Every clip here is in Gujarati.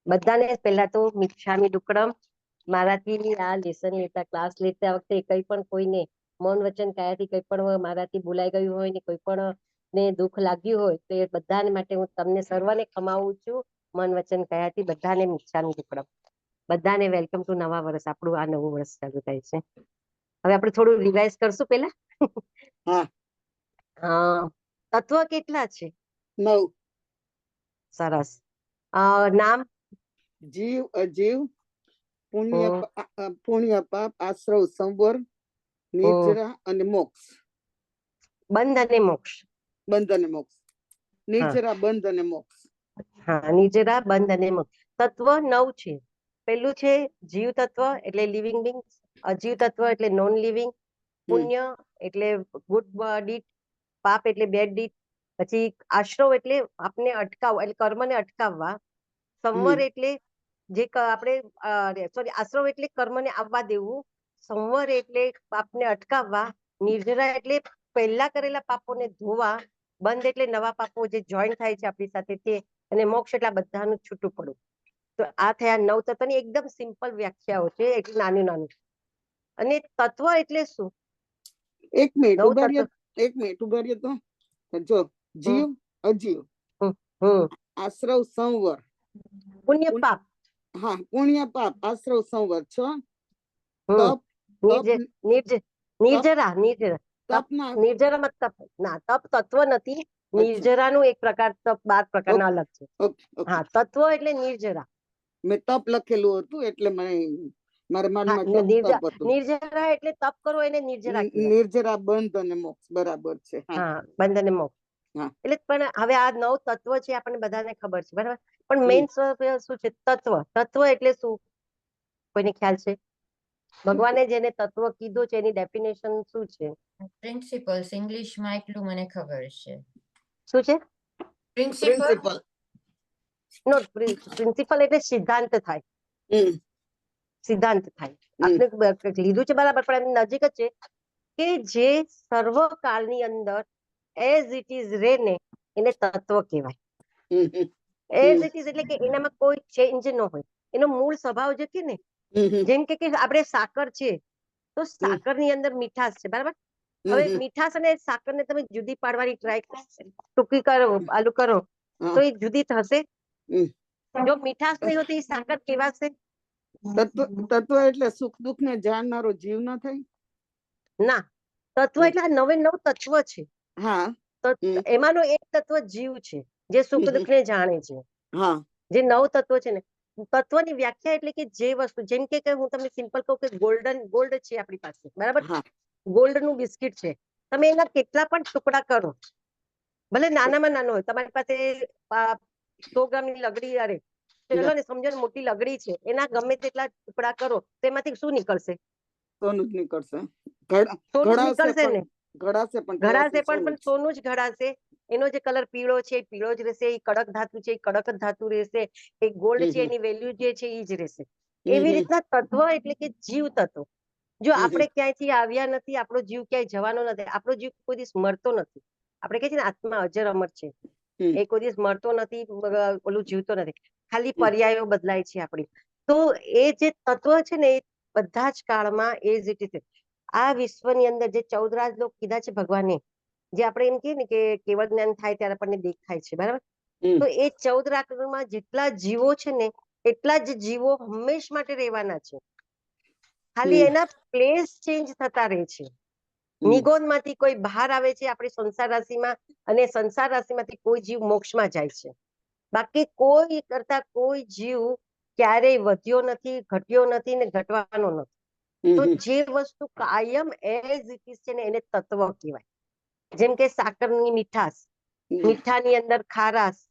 બધાને પહેલા તો મિચ્છામી દુક્કડમ. મારાથી આ લેસન લેતા ક્લાસ લેતા વખતે કંઈ પણ કોઈને મૌન વચન કયાથી કંઈ પણ મારાથી ભૂલાઈ ગયું હોય ને કોઈ પણ ને દુઃખ લાગ્યું હોય તો એ બધાને માટે હું તમને સર્વને ખમાવું છું. મન વચન કયાથી બધાને મિચ્છામી દુક્કડમ. બધાને વેલકમ ટુ નવા વર્ષ. આપણું આ નવું વર્ષ ચાલુ થાય છે. હવે આપણે થોડું રિવાઇઝ કરશું પેલા. હા. તત્વ કેટલા છે? 9. સરસ. નામ? જીવ, અજીવ, પુણ્ય પાપ, આશ્રવ, સંવર, નિર્જરા અને મોક્ષ. બંધ અને મોક્ષ. બંધ અને મોક્ષ. નિર્જરા, બંધ અને મોક્ષ. હા, નિર્જરા, બંધ અને મોક્ષ. તત્વ 9 છે. પેલું છે જીવ તત્વ એટલે લિવિંગ બિંગ, અજીવ તત્વ એટલે નોન લિવિંગ, પુણ્ય એટલે ગુડ ડીડ, પાપ એટલે બેડ ડીડ, પછી આશ્રવ એટલે આપને અટકાવવા એટલે કર્મને અટકાવવા, સંવર એટલે જે આપણે સોરી આશ્રવ એટલે કર્મને આવવા દેવું, સંવર એટલે પાપને અટકાવવા, નિર્જરા એટલે પહેલા કરેલા પાપોને ધોવા, બંધ એટલે નવા પાપો જે જોઈન થાય છે આપણી સાથે તે, અને મોક્ષ એટલે બધાનું છૂટું પડવું. તો આ થયા 9 તત્વની એકદમ સિમ્પલ વ્યાખ્યાઓ છે, એટલે નાનું નાનું. અને તત્વ એટલે શું? એક મિનિટ ઉભા રહ્યો તો. જો જીવ, અજીવ, આશ્રવ, સંવર, પુણ્ય પાપ. હા, પુણ્ય પાપ, આશ્રવ, સંવર. 6 નિર્જરા. નિર્જરા મતલબ ના, તપ તત્વ નથી. નિર્જરાનું એક પ્રકાર, તપ 12 પ્રકારના અલગ છે. હા, તત્વ એટલે નિર્જરા. મેં તપ લખેલું હતું એટલે મને મારા મનમાં નિર્જરા એટલે તપ કરો એને નિર્જરા કહેવાય. નિર્જરા, બંધ અને મોક્ષ. બરાબર છે. હા, બંધ અને મોક્ષ. એટલે પણ હવે આ 9 તત્વ છે આપણને બધાને ખબર છે, બરાબર. પણ મેઇન શું છે? તત્વ. તત્વ એટલે શું? કોઈને ખ્યાલ છે? ભગવાને જેને તત્વ કીધું છે એની ડેફિનેશન શું છે? પ્રિન્સિપલ્સ. ઇંગ્લિશમાં એટલું મને ખબર છે. શું છે? પ્રિન્સિપલ. નો, પ્રિન્સિપલ એટલે સિદ્ધાંત થાય. સિદ્ધાંત થાય. આપણે લીધું છે બરાબર, પણ એની નજીક જ છે કે જે સર્વકાળની અંદર એઝ ઇટ ઇઝ રે ને એને તત્વ કહેવાય. એઝ ઇટ ઇઝ એટલે કે એનામાં કોઈ ચેન્જ ન હોય, એનો મૂળ સ્વભાવ જે કે ને, જેમ કે આપણે સાકર છે તો સાકર ની અંદર મીઠાશ છે, બરાબર. હવે મીઠાશ અને સાકર ને તમે જુદી પાડવાની ટ્રાય ટૂંકી કરો, આલુ કરો તો એ જુદી થશે. જો મીઠાશ નહીં હોતી એ સાકર કેવાશે? તત્વ એટલે સુખ દુઃખ ને જાણનારો જીવ ના થાય? ના, તત્વ એટલે 9 તત્વ છે. હા, એમાંનો એક તત્વ જીવ છે જે સુખ દુઃખ ને જાણે છે. જે 9 તત્વ છે ને, તત્વની વ્યાખ્યા એટલે કે જે વસ્તુ, જેમ કે હું તમને સિમ્પલ કહું કે ગોલ્ડ છે આપણી પાસે, બરાબર. ગોલ્ડ નું બિસ્કિટ છે, તમે એના કેટલા પણ ટુકડા કરો, ભલે નાનામાં નાનો હોય, તમારી પાસે 100 ગ્રામની લગડી, અરે ચલો ને સમજો ને મોટી લગડી છે, એના ગમે તેટલા ટુકડા કરો તો એમાંથી શું નીકળશે? સોનું જ નીકળશે. સોનું નીકળશે ને, ઘડાશે પણ પણ સોનું જ ઘડાશે. એનો જે કલર પીળો છે એ પીળો જ રહેશે, એ કડક ધાતુ છે એ કડક જ ધાતુ રહેશે, એ ગોલ્ડ છે એની વેલ્યુ જે છે એ જ રહેશે. એવી રીતના તત્વ એટલે કે જીવ તત્વ. જો આપણે ક્યાંયથી આવ્યા નથી, આપણો જીવ ક્યાંય જવાનો નથી, આપણો જીવ કોઈ દિવસ મરતો નથી. આપણે કહીએ છીએ ને આત્મા અજર અમર છે, એ કોઈ દિવસ મરતો નથી, ઓલું જીવતો નથી, ખાલી પર્યાયો બદલાય છે આપણી. તો એ જે તત્વ છે ને એ બધા જ કાળમાં એઝ ઇટ ઇઝ. આ વિશ્વની અંદર જે 14 રાજલોક કીધા છે ભગવાને, જે આપણે એમ કહીએ ને કે કેવળ જ્ઞાન થાય ત્યારે આપણને દેખાય છે, બરાબર. તો એ 14 રાજલોકમાં જેટલા જીવો છે ને એટલા જ જીવો હંમેશ માટે રહેવાના છે. ખાલી એના પ્લેસ ચેન્જ થતા રહે છે. નિગોદ માંથી કોઈ બહાર આવે છે આપણી સંસાર રાશિમાં, અને સંસાર રાશિમાંથી કોઈ જીવ મોક્ષમાં જાય છે. બાકી કોઈ કરતા કોઈ જીવ ક્યારેય વધ્યો નથી, ઘટ્યો નથી ને ઘટવાનો નથી. તો જે વસ્તુ કાયમ એઝ ઇટ ઇઝ છે ને એને તત્વ કહેવાય. જેમ કે સાકરની મીઠાશ, મીઠાની અંદર ખારાશ,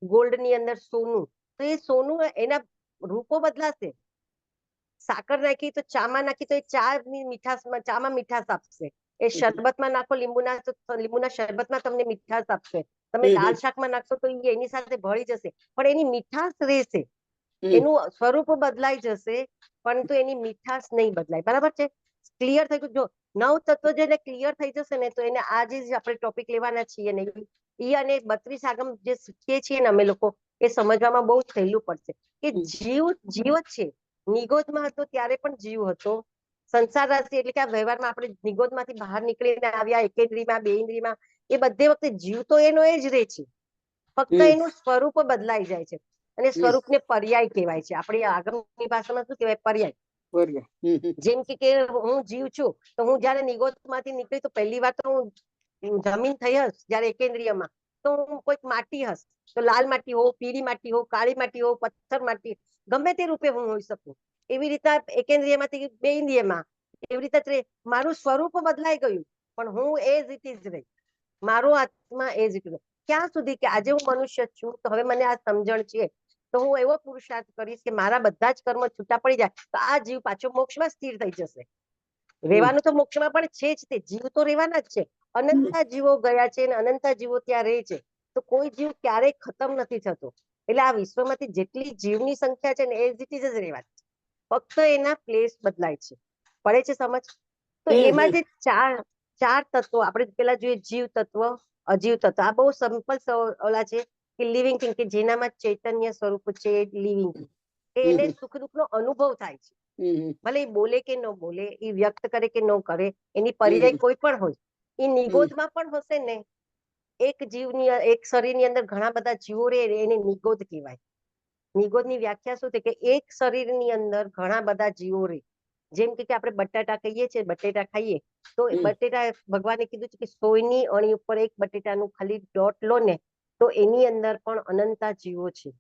ગોલ્ડ ની અંદર સોનું. તો એ સોનું એના રૂપો બદલાશે. સાકર નાખી તો ચામાં નાખી તો એ ચામાં મીઠાશ આપશે. એ શરબતમાં નાખો લીંબુના, તો લીંબુના શરબતમાં તમને મીઠાશ આપશે. તમે દાળ શાકમાં નાખશો તો એ એની સાથે ભળી જશે, પણ એની મીઠાશ રહેશે. એનું સ્વરૂપ બદલાઈ જશે પરંતુ એની મીઠાશ નહીં બદલાય, બરાબર છે. ક્લિયર થઈ ગયું? જો 9 તત્વ જેને ક્લિયર થઈ જશે ને તો એને આજે જ આપણે ટોપિક લેવાના છીએ ને, ઈ અને 32 આગમ જે શીખીએ છીએ ને અમે લોકો, એ સમજવામાં બહુ સહેલું પડશે કે હમ. જીવ જીવ જ છે. નિગોદમાં હતો ત્યારે પણ જીવ હતો. સંસાર રાશિ એટલે કે આ વ્યવહારમાં આપણે નિગોદમાંથી બહાર નીકળીને આવ્યા એકેન્દ્રીયમાં બેઇન્દ્રિયમાં, એ બધે વખતે જીવ તો એનો એ જ રહે છે, ફક્ત હમ. એનું સ્વરૂપ બદલાઈ જાય છે. અને હમ. સ્વરૂપને પર્યાય કહેવાય છે. આપણી આગળની ભાષામાં શું કહેવાય? પર્યાય. બરાબર. જેમ કે હું જીવ છું તો હું જયારે નિગોદમાંથી નીકળી તો પહેલી વાર તો હું જમીન થઈ હશ. જયારે એકેન્દ્રિયમાં તો હું કોઈક માટી હશ, તો લાલ માટી હો, પીળી માટી હો, કાળી માટી હો, પથ્થર માટી, ગમે તે રૂપે હું હોઈ શકું. એવી રીતે એકેન્દ્રિયમાંથી બે ઇન્દ્રિયમાં એવી રીતે મારું સ્વરૂપ બદલાઈ ગયું, પણ હું એઝ ઇટ ઇઝ રહી. મારો આત્મા એઝ ઇટ ઇઝ. ક્યાં સુધી કે આજે હું મનુષ્ય છું તો હવે મને આ સમજણ છે તો હું એવો પુરુષાર્થ કરીશ કે મારા બધા જ કર્મ છૂટા પડી જાય તો આ જીવ પાછો મોક્ષમાં સ્થિર થઈ જશે. રહેવાનું તો મોક્ષમાં પણ છે જ, તે જીવ તો રહેવાના જ છે. અનંતા જીવો ગયા છે અને અનંતા જીવો ત્યાં રહે છે, તો કોઈ જીવ ક્યારેય ખતમ નથી થતો. એટલે આ વિશ્વમાંથી જેટલી જીવની સંખ્યા છે ને એ જ રહેવાની છે, ફક્ત એના પ્લેસ બદલાય છે. પડે છે સમજ? તો એમાં જે ચાર તત્વો આપણે પેલા જોઈએ, જીવ તત્વ, અજીવ તત્વ. આ બહુ સિમ્પલ ઓલા છે કે લિવિંગ થિંગ, કે જેનામાં ચૈતન્ય સ્વરૂપ છે, લિવિંગ થિંગ, એને સુખ દુઃખ નો અનુભવ થાય છે. ભલે એ બોલે કે ન બોલે, એ વ્યક્ત કરે કે ન કરે, એની પર્યાય કોઈ પણ હોય. એ નિગોદમાં પણ હશે ને, એક જીવની એક શરીરની અંદર ઘણા બધા જીવો રહે એને નિગોદ કહેવાય. નિગોદની વ્યાખ્યા શું છે કે એક શરીરની અંદર ઘણા બધા જીવો રહે. જેમ કે આપણે બટાટા કહીએ છીએ, બટેટા ખાઈએ તો બટેટા ભગવાને કીધું છે કે 100ની અણી ઉપર એક બટેટાનું ખાલી ડોટ લો ને તો એની અંદર પણ અનંતા જીવો છે.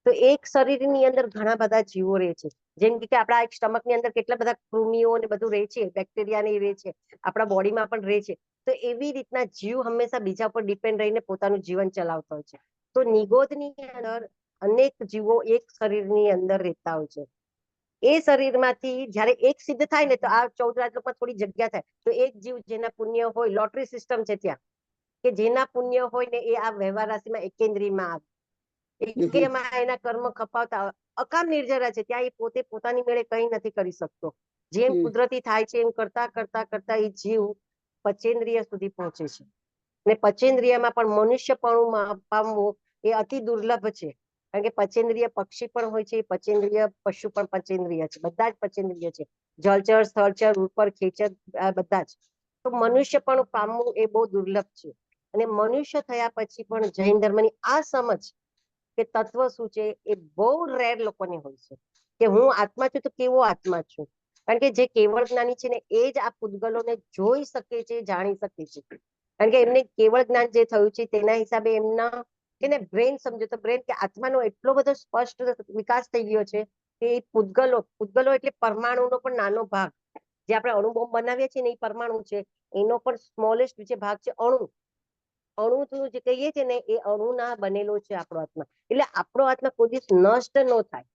તો એક શરીરની અંદર ઘણા બધા જીવો રહે છે. જેમ કે આપણા એક સ્ટમકની અંદર કેટલા બધા કૃમિઓ ને બધું રહે છે, બેક્ટેરિયા ને રહે છે, આપણા બોડીમાં પણ રહે છે. તો એવી રીતના જીવ હંમેશા બીજા પર ડિપેન્ડ રહીને પોતાનું જીવન ચલાવતો હોય છે. તો નિગોદની અંદર અનેક જીવો એક શરીરની અંદર રહેતા હોય છે. એ શરીરમાંથી જયારે એક સિદ્ધ થાય ને તો આ 14 રાજલોકમાં થોડી જગ્યા થાય, તો એક જીવ જેના પુણ્ય હોય, લોટરી સિસ્ટમ છે ત્યાં, કે જેના પુણ્ય હોય ને એ આ વ્યવહાર રાશિમાં એકેન્દ્રીયમાં આવે. એકેન્દ્રિયમાં એના કર્મ ખપાવતા અકામ નિર્જરા છે, ત્યાં એ પોતે પોતાની મેળે કંઈ નથી કરી શકતો. જેમ કુદરતી થાય છે એમ કરતા કરતા કરતા એ જીવ પચેન્દ્રિય સુધી પહોંચે છે. અને પચેન્દ્રિયમાં પણ મનુષ્યપણું પામવું એ અતિ દુર્લભ છે. કારણ કે પચેન્દ્રિય પક્ષી પણ હોય છે, પચેન્દ્રિય પશુ પણ પચેન્દ્રિય છે, બધા જ પચેન્દ્રિય છે. જળચર, સ્થળચર, ઉપર, ખેચર, બધા જ. તો મનુષ્યપણું પામવું એ બહુ દુર્લભ છે. અને મનુષ્ય થયા પછી પણ જૈન ધર્મની આ સમજ કે તત્વ શું છે એ બહુ રેર લોકોને હોય છે, કે હું આત્મા છું તો કેવો આત્મા છું. કારણ કે જે કેવળ જ્ઞાની છે ને એ જ આ પૂતગલોને જોઈ શકે છે, જાણી શકે છે. કારણ કે એમને કેવળ જ્ઞાન જે થયું છે તેના હિસાબે એમના એને બ્રેન સમજો તો બ્રેન કે આત્માનો એટલો બધો સ્પષ્ટ વિકાસ થઈ ગયો છે કે પૂતગલો એટલે પરમાણુનો પણ નાનો ભાગ. જે આપણે અણુબોમ્બ બનાવીએ છીએ ને એ પરમાણુ છે, એનો પણ સ્મોલેસ્ટ જે ભાગ છે અણુ. અણુ જે કહીએ છીએ ને એ અણુના બનેલો છે આપણો આત્મા. એટલે આપણો આત્મા કોઈ દિવસ નષ્ટ ન થાય,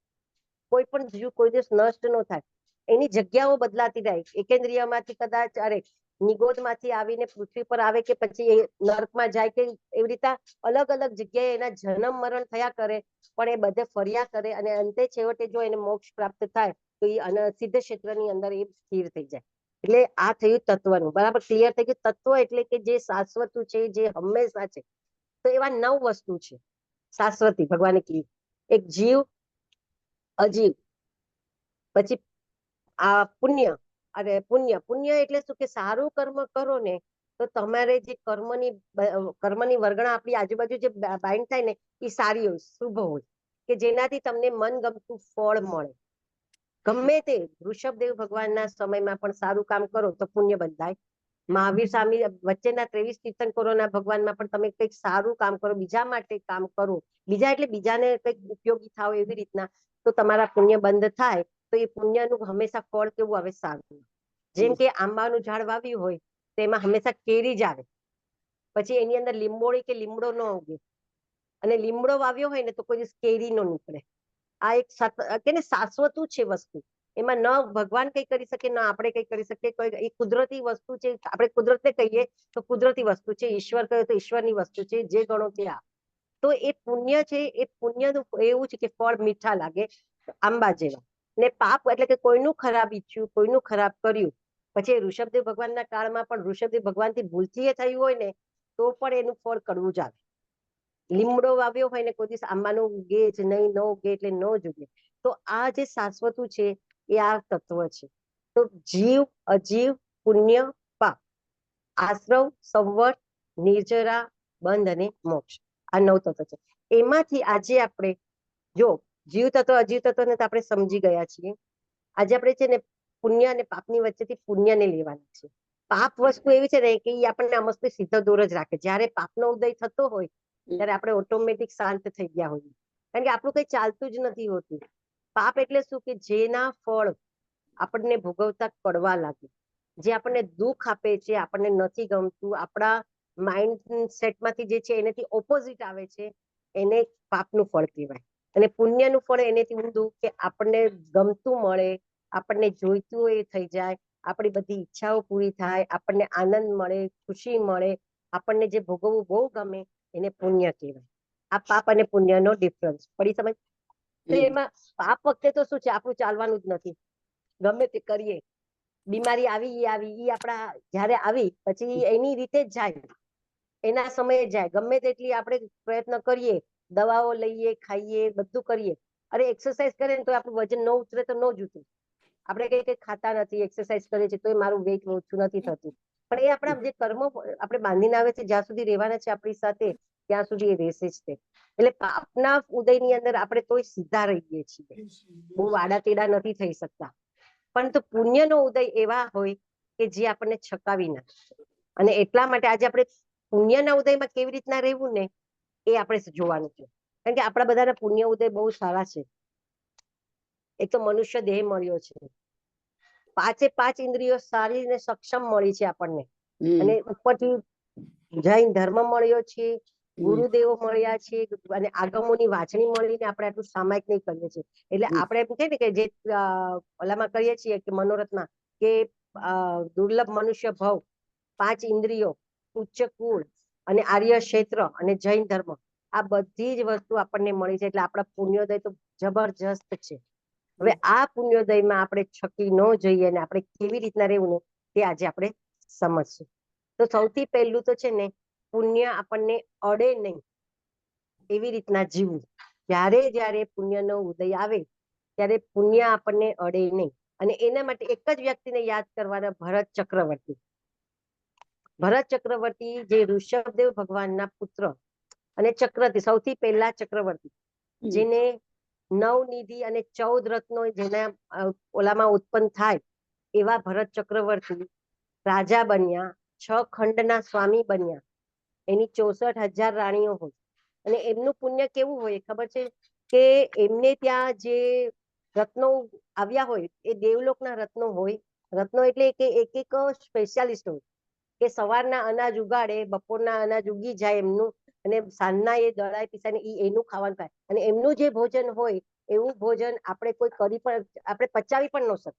કોઈ પણ જીવ કોઈ દિવસ નષ્ટ ન થાય. એની જગ્યાઓ બદલાતી જાય. એકેન્દ્રિયમાંથી કદાચ નિગોદમાંથી આવીને પૃથ્વી પર આવે કે પછી એ નર્કમાં જાય કે એવી રીતે અલગ અલગ જગ્યાએ એના જન્મ મરણ થયા કરે, પણ એ બધે ફર્યા કરે અને અંતે છેવટે જો એને મોક્ષ પ્રાપ્ત થાય તો એ સિદ્ધ ક્ષેત્રની અંદર એ સ્થિર થઈ જાય. એટલે આ થયું તત્વનું. બરાબર ક્લિયર થઈ ગયું? તત્વ એટલે કે જે શાશ્વત છે, જે હંમેશા છે. તો એવા 9 વસ્તુ છે શાશ્વતી ભગવાને કીધી. એક જીવ, અજીવ, પછી આ પુણ્ય. અરે પુણ્ય એટલે શું કે સારું કર્મ કરો ને તો તમારે જે કર્મની વર્ગણા આપણી આજુબાજુ જે બાઇન્ડ થાય ને એ સારી હોય, શુભ હોય, કે જેનાથી તમને મનગમતું ફળ મળે. ગમે તે ઋષભદેવ ભગવાનના સમયમાં પણ સારું કામ કરો તો પુણ્ય બંધાય. મહાવીર સ્વામી વચ્ચેના 23 તીર્થંકરોના ભગવાનમાં પણ તમે કંઈક સારું કામ કરો, બીજા માટે કામ કરો, બીજા એટલે બીજાને કંઈક ઉપયોગી થાવ એવી રીતના, તો તમારા પુણ્ય બંધ થાય. તો એ પુણ્યનું હંમેશા ફળ કેવું આવે? સારું. જેમ કે આંબાનું ઝાડ વાવ્યું હોય તો એમાં હંમેશા કેરી જ આવે, પછી એની અંદર લીંબોળી કે લીમડો ન ઉગે. અને લીમડો વાવ્યો હોય ને તો કોઈ દિવસ કેરી નો નીકળે. આ એક શાશ્વતું છે વસ્તુ. એમાં ન ભગવાન કઈ કરી શકે, ન આપણે કઈ કરી શકીએ. કોઈ કુદરતી વસ્તુ છે. આપણે કુદરતને કહીએ તો કુદરતી વસ્તુ છે, ઈશ્વર કહે તો ઈશ્વરની વસ્તુ છે. જે ગણો તે આ. તો એ પુણ્ય છે, એ પુણ્યનું એવું છે કે ફળ મીઠા લાગે, આંબા જેવા. ને પાપ એટલે કે કોઈનું ખરાબ ઈચ્છ્યું, કોઈનું ખરાબ કર્યું. પછી ઋષભદેવ ભગવાનના કાળમાં પણ ઋષભદેવ ભગવાનથી ભૂલથી એ થયું હોય ને તો પણ એનું ફળ કડવું જ આવે. લીમડો વાવ્યો હોય ને કોઈ દિવસ આંબાનો ઉગે જ નહીં, ન ઉગે એટલે ન જ ઉગે. તો આ જે શાશ્વતું છે એ આ તત્વ છે. તો જીવ, અજીવ, પુણ્ય, પાપ, આશ્રવ, સંવર, નિર્જરા, બંધ અને મોક્ષ, આ 9 તત્વ છે. એમાંથી આજે આપણે જો જીવ તત્વ અજીવ તત્વને તો આપણે સમજી ગયા છીએ. આજે આપણે છે ને પુણ્ય અને પાપની વચ્ચેથી પુણ્યને લેવાના છે. પાપ વસ્તુ એવી છે ને કે એ આપણને આ મસ્ત સીધો દોર જ રાખે. જ્યારે પાપનો ઉદય થતો હોય ત્યારે આપણે ઓટોમેટિક શાંત થઈ ગયા હોઈએ, કારણ કે આપણું કઈ ચાલતું જ નથી હોતું. પાપ એટલે શું કે જેના ફળ આપણને ભોગવતા કડવા લાગે, જે આપણને દુઃખ આપે છે, આપણને નથી ગમતું, આપણા માઇન્ડ સેટમાંથી જે છે એનાથી ઓપોઝિટ આવે છે, એને પાપનું ફળ કહેવાય. અને પુણ્યનું ફળ એનેથી ઊંધું કે આપણને ગમતું મળે, આપણને જોઈતું હોય એ થઈ જાય, આપણી બધી ઈચ્છાઓ પૂરી થાય, આપણને આનંદ મળે, ખુશી મળે, આપણને જે ભોગવવું બહુ ગમે એને પુણ્ય કહેવાય. આ પાપ અને પુણ્યનો ડિફરન્સ પડી સમજ? તો એમાં પાપ વખતે તો શું છે, આપણું ચાલવાનું જ નથી, ગમે તે કરીએ, બીમારી આવી એ આપણા જયારે આવી પછી એની રીતે જ જાય, એના સમયે જાય. ગમે તેટલી આપણે પ્રયત્ન કરીએ, દવાઓ લઈએ, ખાઈએ, બધું કરીએ, અરે એક્સરસાઇઝ કરે ને તો આપણું વજન ન ઉતરે તો ન જ ઉતરે. આપણે કઈ ખાતા નથી, એક્સરસાઇઝ કરીએ છીએ તો મારું વેઇટ ઓછું નથી થતું, પણ એ આપણા જે કર્મ આપણે બાંધીને આવે છે, જ્યાં સુધી રહેવાના છે આપણી સાથે ત્યાં સુધી એ રહેશે જ તે. એટલે પાપના ઉદયની અંદર આપણે તોય સીધા રહીએ છીએ, બહુ આડા તેડા નથી થઈ શકતા. પરંતુ પુણ્યનો ઉદય એવા હોય કે જે આપણને છકાવી નાખે. અને એટલા માટે આજે આપણે પુણ્યના ઉદયમાં કેવી રીતના રહેવું ને એ આપણે જોવાનું છે. કારણ કે આપણા બધાના પુણ્ય ઉદય બહુ સારા છે. એક તો મનુષ્ય દેહ મળ્યો છે, 5 ઇન્દ્રિયો સારી ને સક્ષમ મળી છે આપણને, અને ઉપરથી જૈન ધર્મ મળ્યો છે, ગુરુદેવો મળ્યા છે, અને આગમોની વાંચણી મળીને આપણે આટલું સામાયિક નહીં કરીએ છીએ. એટલે આપણે એમ કહે ને કે જે ઓલામાં કહીએ છીએ કે મનોરથમાં કે દુર્લભ મનુષ્ય ભવ, 5 ઇન્દ્રિયો, ઉચ્ચ કુળ અને આર્ય ક્ષેત્ર અને જૈન ધર્મ, આ બધી જ વસ્તુ આપણને મળી છે. એટલે આપણા પુણ્યોદય તો જબરજસ્ત છે. હવે આ પુણ્યોદયમાં આપણે છકી ન જઈએ અને આપણે કેવી રીતના રહેવું ને તે આજે આપણે સમજશું. તો સૌથી પહેલું તો છે ને, પુણ્ય આપણને અડે નહીં એવી રીતના જીવવું. જ્યારે પુણ્યનો ઉદય આવે ત્યારે પુણ્ય આપણને અડે નહીં. અને એના માટે એક જ વ્યક્તિને યાદ કરવાના, ભરત ચક્રવર્તી. ભરત ચક્રવર્તી જે ઋષભદેવ ભગવાનના પુત્ર અને ચક્રવર્તી, સૌથી પહેલા ચક્રવર્તી, જેને 9 નિધિ અને 14 રત્નો જેના ઓલામાં ઉત્પન્ન થાય એવા ભરત ચક્રવર્તી રાજા બન્યા, 6 ખંડના સ્વામી બન્યા. એની 64,000 રાણીઓ હોય. અને એમનું પુણ્ય કેવું હોય ખબર છે કે એમને ત્યાં જે રત્નો આવ્યા હોય એ દેવલોકના રત્નો હોય. રત્નો એટલે કે એક સ્પેશિયાલિસ્ટ હોય કે સવારના અનાજ ઉગાડે, બપોરના અનાજ ઉગી જાય એમનું, અને સાંજના એ દળાય પીસાય એનું ખાવાનું ખાય. અને એમનું જે ભોજન હોય એવું ભોજન આપણે કોઈ કરી પણ આપણે પચાવી પણ ન શકીએ.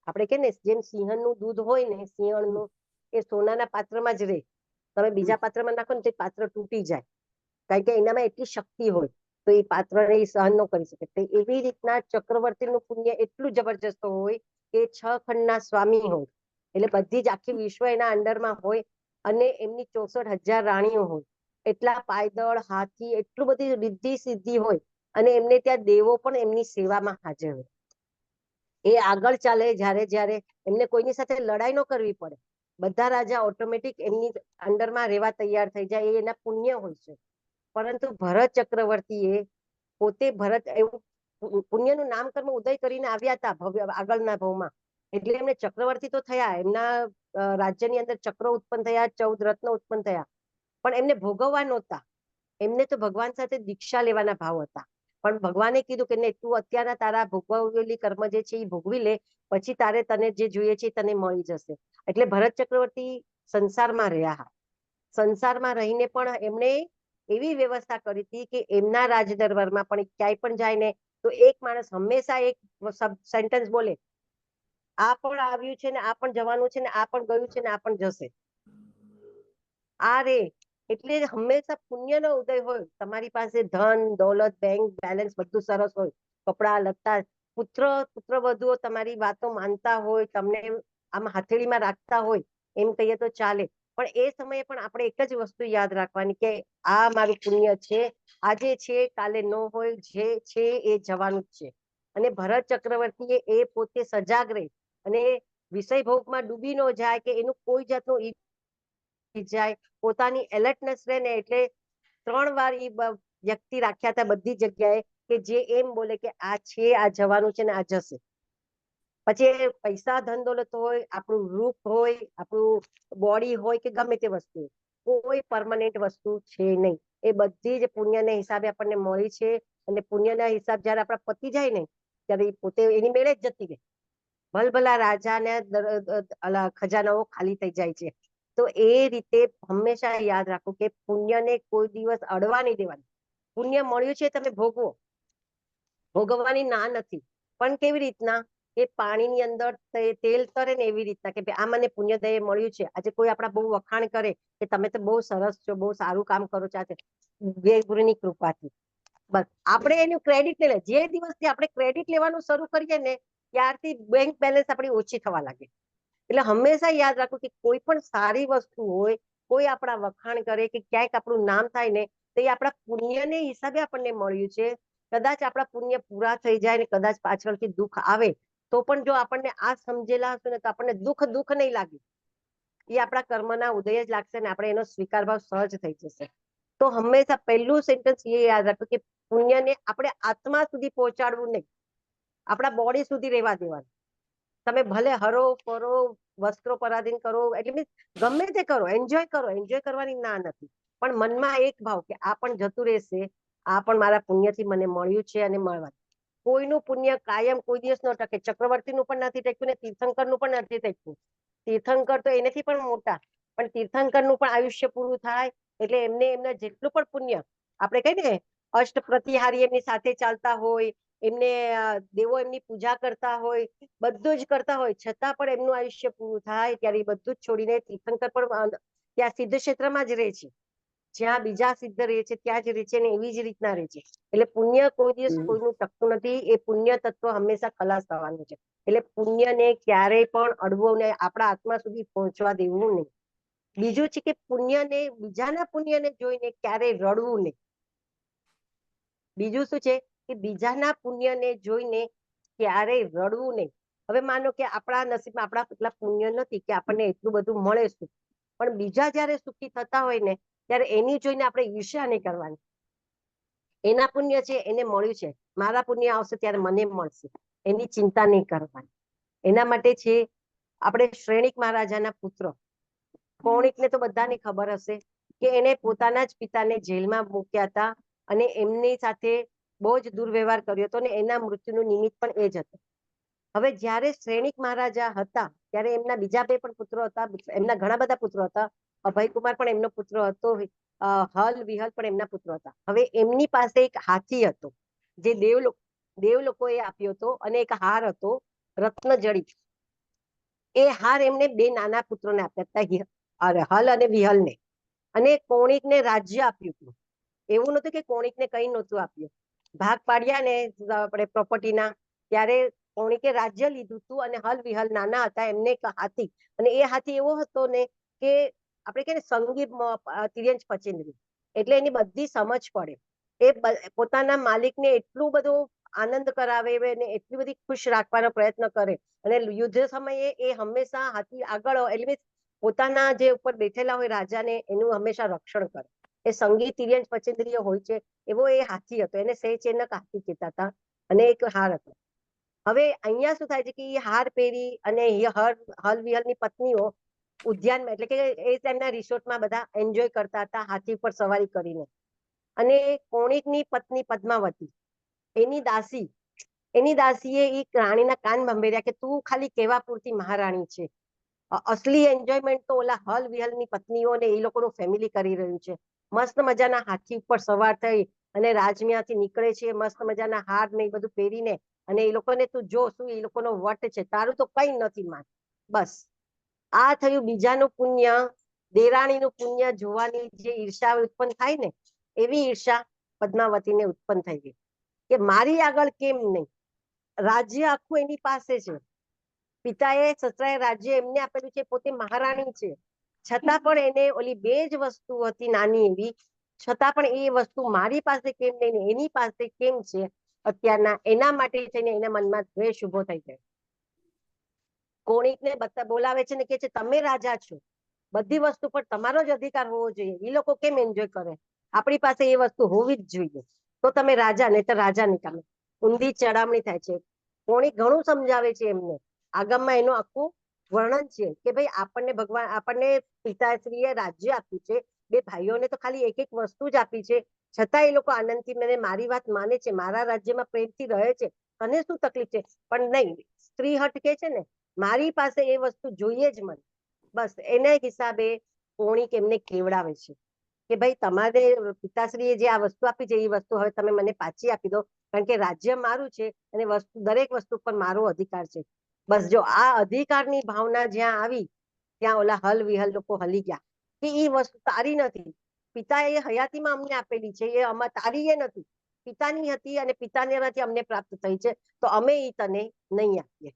આપણે કે ને જેમ સિંહણનું દૂધ હોય ને, સિંહણનું, એ સોનાના પાત્રમાં જ રહે, તમે બીજા પાત્રમાં નાખો ને તે પાત્ર તૂટી જાય, કારણ કે એનામાં એટલી શક્તિ હોય, તો એ પાત્રને સહન ન કરી શકે. તો એવી રીતના ચક્રવર્તીનું પુણ્ય એટલું જબરજસ્ત હોય કે 6 ખંડના સ્વામી હોય, એટલે બધી જ આખી વિશ્વ એના અંડરમાં હોય, અને એમની 64,000 રાણીઓ હોય, એટલા પાયદળ, હાથી, એટલું બધી રિદ્ધિ સિદ્ધિ હોય, અને એમને ત્યાં દેવો પણ એમની સેવામાં હાજર હોય. એ આગળ ચાલે જ્યારે એમને કોઈની સાથે લડાઈ ન કરવી પડે, બધા રાજા ઓટોમેટિક એમની અંડરમાં રહેવા તૈયાર થઈ જાય, એ એના પુણ્ય હોય છે. પરંતુ ભરત ચક્રવર્તીએ પોતે ભરત એવું પુણ્યનું નામકર્મ ઉદય કરીને આવ્યા હતા આગળના ભાવમાં, એટલે એમને ચક્રવર્તી તો થયા, એમના રાજ્યની અંદર ચક્રો ઉત્પન્ન થયા, 14 રત્નો ઉત્પન્ન થયા, પણ એમને ભોગવવા નહોતા. એમને તો ભગવાન સાથે દીક્ષા લેવાના ભાવ હતા. પણ ભગવાને કીધું કે તું અત્યારના તારા ભોગવેલી કર્મ જે છે એ ભોગવી લે, પછી તને જે જોઈએ છે એ તને મળી જશે. એટલે ભરત ચક્રવર્તી સંસારમાં રહ્યા. સંસારમાં રહીને પણ એમણે એવી વ્યવસ્થા કરી હતી કે એમના રાજ દરબારમાં પણ ક્યાંય પણ જાય ને તો એક માણસ હંમેશા એક સેન્ટેન્સ બોલે, આ પણ આવ્યું છે ને આ પણ જવાનું છે ને આ પણ ગયું છે ને આ પણ જશે. આ રે એટલે હંમેશા પુણ્યનો ઉદય હોય. તમારી પાસે ધન દોલત, બેંક બેલેન્સ બધું સરસ હોય, કપડા લત્તા, પુત્ર વધુઓ તમારી વાતો માનતા હોય, તમને આમ હથેળીમાં રાખતા હોય, એમ કહીએ તો ચાલે, પણ એ સમયે પણ આપણે એક જ વસ્તુ યાદ રાખવાની કે આ મારું પુણ્ય છે, આજે છે કાલે ન હોય, જે છે એ જવાનું જ છે. અને ભરત ચક્રવર્તીએ એ પોતે સજાગ રહી અને વિષય ભોગમાં ડૂબી ન જાય કે એનું કોઈ જાતનું જાય, પોતાની એલર્ટનેસ રહે ને, એટલે 3 વાર એ વ્યક્તિ રાખ્યા હતા બધી જગ્યાએ કે જે એમ બોલે કે આ છે, આ જવાનું છે ને આ જશે. પછી પૈસા ધન દોલત હોય, આપણું રૂપ હોય, આપણું બોડી હોય કે ગમે તે વસ્તુ, કોઈ પરમાનન્ટ વસ્તુ છે નહીં. એ બધી જ પુણ્યના હિસાબે આપણને મળી છે. અને પુણ્યના હિસાબ જયારે આપણા પતી જાય ને ત્યારે પોતે એની મેળે જ જતી રહે. ભલભલા રાજાને ખજાનાઓ ખાલી થઈ જાય છે. તો એ રીતે હંમેશા યાદ રાખો કે પુણ્યને કોઈ દિવસ અડવા નહીં દેવાનું. પુણ્ય મળ્યું છે તમે ભોગવો, ભોગવવાની ના નથી, પણ કેવી રીતના એ પાણીની અંદર તેલ તરે ને એવી રીતના કે આ મને પુણ્યદય મળ્યું છે. આજે કોઈ આપણા બહુ વખાણ કરે કે તમે તો બહુ સરસ છો, બહુ સારું કામ કરો છો, ગુરુની કૃપાથી, બસ આપણે એનું ક્રેડિટ લઈ લે. જે દિવસથી આપણે ક્રેડિટ લેવાનું શરૂ કરીએ ને ત્યારથી બેંક બેલેન્સ આપણી ઓછી થવા લાગે. એટલે હંમેશા યાદ રાખો કે કોઈ પણ સારી વસ્તુ હોય, કોઈ આપણા વખાણ કરે કે ક્યાંક આપણું નામ થાય ને, તો એ આપણા પુણ્યને હિસાબે આપણને મળ્યું છે. કદાચ આપણા પુણ્ય પૂરા થઈ જાય ને કદાચ પાછળથી દુઃખ આવે તો પણ જો આપણને આ સમજેલા હશે ને તો આપણને દુઃખ નહીં લાગે. એ આપણા કર્મના ઉદય જ લાગશે ને આપણે એનો સ્વીકાર ભાવ સહજ થઈ જશે. તો હંમેશા પહેલું સેન્ટેન્સ એ યાદ રાખો કે પુણ્યને આપણે આત્મા સુધી પહોંચાડવું નહીં, આપણા બોડી સુધી રહેવા દેવાનું. તમે ભલે હરો ફરો, વસ્ત્રો પરાધીન કરો, એટલે મીન્સ ગમે તે કરો, એન્જોય કરો, એન્જોય કરવાની ના નથી, પણ મનમાં એક ભાવ કે આ પણ જતું રહેશે, આ પણ મારા પુણ્યથી મને મળ્યું છે અને મળવાનું. કોઈનું પુણ્ય કાયમ કોઈ દિવસ ન ટકે. ચક્રવર્તીનું પણ નથી ટક્યું ને તીર્થંકરનું પણ નથી ટક્યું. તીર્થંકર તો એનાથી પણ મોટા, પણ તીર્થંકરનું પણ આયુષ્ય પૂરું થાય એટલે એમને એમના જેટલું પણ પુણ્ય, આપણે કહીએ ને અષ્ટ પ્રતિહારી એમની સાથે ચાલતા હોય, એમને દેવો એમની પૂજા કરતા હોય, બધું જ કરતા હોય, છતાં પણ એમનું આયુષ્ય પૂરું થાય ત્યારે એ બધું જ છોડીને તીર્થંકર પણ ત્યાં સિદ્ધ ક્ષેત્રમાં જ રહે છે. જ્યાં બીજા સિદ્ધ રહે છે ત્યાં જ રહે છે ને એવી જ રીતના રહે છે. એટલે પુણ્ય કોઈ દિવસ કોઈનું ટકતું નથી. એ પુણ્ય તત્વ હંમેશા ખલાસ થવાનું છે. એટલે પુણ્યને ક્યારેય પણ અડવું નહીં, આપણા આત્મા સુધી પહોંચવા દેવું નહીં. બીજું છે કે પુણ્યને, બીજાના પુણ્યને જોઈને ક્યારેય રડવું નહીં. બીજું શું છે કે બીજાના પુણ્યને જોઈને ક્યારેય રડવું નહીં. હવે માનો કે આપણા નસીબમાં આપણા એટલા પુણ્ય નથી કે આપણને એટલું બધું મળે છે, પણ બીજા જયારે સુખી થતા હોય ને ત્યારે એની જોઈને આપણે ઈર્ષ્યા નહીં કરવાની. એના પુણ્ય છે એને મળ્યું છે, મારા પુણ્ય આવશે ત્યારે મને મળશે, એની ચિંતા નહીં કરવાની. એના માટે છે આપણે શ્રેણિક મહારાજાના પુત્ર કૌણિકને તો બધાને ખબર હશે કે એને પોતાના જ પિતાને જેલમાં મૂક્યા હતા અને એમની સાથે બહુ જ દુર્વ્યવહાર કર્યો હતો અને એના મૃત્યુનું નિમિત્ત પણ એ જ હતું. હવે જ્યારે શ્રેણિક મહારાજા હતા ત્યારે એમના બીજા બે પણ પુત્રો હતા, એમના ઘણા બધા પુત્રો હતા. અભયકુમાર પણ એમનો પુત્ર હતો, હલ વિહલ પણ એમના પુત્રો હતા. હવે એમની પાસે એક હાથી હતો જે દેવ લોકોએ આપ્યો હતો અને એક હાર હતો રત્નજડિત. એ હાર એમને બે નાના પુત્રોને આપ્યા હતા, હલ અને વિહલને. અને કૌણિકને રાજ્ય આપ્યું હતું. એવું નતું કે કૌણિકને કઈ નહોતું આપ્યું. ભાગ પાડ્યા ને આપણે પ્રોપર્ટીના ત્યારે કૌણિકે રાજ્ય લીધું હતું અને હલ વિહલ નાના હતા એમને એક હાથી. અને એ હાથી એવો હતો ને કે આપણે કે સંગી તિર્યંચ પચેન્દ્રી, એટલે એની બધી સમજ પડે. એ પોતાના માલિકને એટલું બધું આનંદ કરાવે ને એટલી બધી ખુશ રાખવાનો પ્રયત્ન કરે. અને યુદ્ધ સમયે એ હંમેશા હાથી આગળ, એટલે પોતાના જે ઉપર બેઠેલા હોય રાજાને એનું હંમેશા રક્ષણ કરે. એ સંગી તિર્યંચ પચેન્દ્રિય હોય છે એવો એ હાથી હતો. એને સહેચેનક હાથી કહેતા હતા અને એક હાર હતો. હવે અહીંયા શું થાય છે કે એ હાર પહેરી અને હલ વિહલની પત્નીઓ ઉદ્યાનમાં, એટલે કે એ તેમના રિસોર્ટમાં બધા એન્જોય કરતા હતા હાથી પર સવારી કરીને. અને કૌણિકની પત્ની પદ્માવતી, એની દાસીએ એ રાણીના કાન ભંભેર્યા કે તું ખાલી કેવા પૂરતી મહારાણી છે, અસલી એન્જોયમેન્ટ તો ઓલા હલ વિહલની પત્નીઓ ને એ લોકોનું ફેમિલી કરી રહ્યું છે. મસ્ત મજાના હાથી ઉપર સવાર થઈ અને રાજમિયાથી નીકળે છે, મસ્ત મજાના હાર ને એ બધું પહેરીને. અને એ લોકોને તું જો શું એ લોકોનો વટ છે, તારું તો કઈ નથી માન. બસ આ થયું બીજાનું પુણ્ય, દેરાણીનું પુણ્ય જોવાની જે ઈર્ષા ઉત્પન્ન થાય ને, એવી ઈર્ષા પદ્માવતીને ઉત્પન્ન થઈ ગઈ કે મારી આગળ કેમ નહીં. રાજ્ય આખું એની પાસે છે, પિતાએ સસરાએ રાજ્ય એમને આપેલું છે, પોતે મહારાણી છે, છતાં પણ એને ઓલી બે જ વસ્તુ હતી નાની એવી, છતાં પણ એ વસ્તુ મારી પાસે કેમ નહીં ને એની પાસે કેમ છે અત્યારના, એના માટે થઈને એના મનમાં દ્વેષ ઉભો થઈ જાય. કોણિકને બોલાવે છે ને કે છે તમે રાજા છો, બધી વસ્તુ પર તમારો જ અધિકાર હોવો જોઈએ. એ લોકો કેમ એન્જોય કરે? આપણી પાસે એ વસ્તુ હોવી જ જોઈએ, તો તમે રાજા, નહીં તો રાજા નહીં તમે. ઊંધી ચડામણી થાય છે. કોણિક ઘણું સમજાવે છે એમને, આગમમાં એનું આખું વર્ણન છે કે ભાઈ આપણને ભગવાન, આપણને પિતાશ્રીએ રાજ્ય આપ્યું છે, બે ભાઈઓને તો ખાલી એક એક વસ્તુ જ આપી છે, છતાં એ લોકો આનંદથી મને મારી વાત માને છે, મારા રાજ્યમાં પ્રેમથી રહે છે. તને શું તકલીફ છે? પણ નહીં, સ્ત્રી હટ કે છે ને, મારી પાસે એ વસ્તુ જોઈએ જ મને. બસ એના હિસાબે કોણિક એમને કેવડાવે છે કે ભાઈ તમારે પિતાશ્રીએ જે આ વસ્તુ આપી છે એ વસ્તુ હવે તમે મને પાછી આપી દો, કારણ કે રાજ્ય મારું છે અને વસ્તુ, દરેક વસ્તુ પર મારો અધિકાર છે. બસ જો આ અધિકારની ભાવના જ્યાં આવી, ત્યાં ઓલા હલ વિહલ લોકો હલી ગયા કે એ વસ્તુ તારી નથી, પિતાએ હયાતીમાં અમને આપેલી છે, એ તારી એ નથી, પિતાની હતી અને પિતાની અમને પ્રાપ્ત થઈ છે, તો અમે એ તને નહીં આપીએ.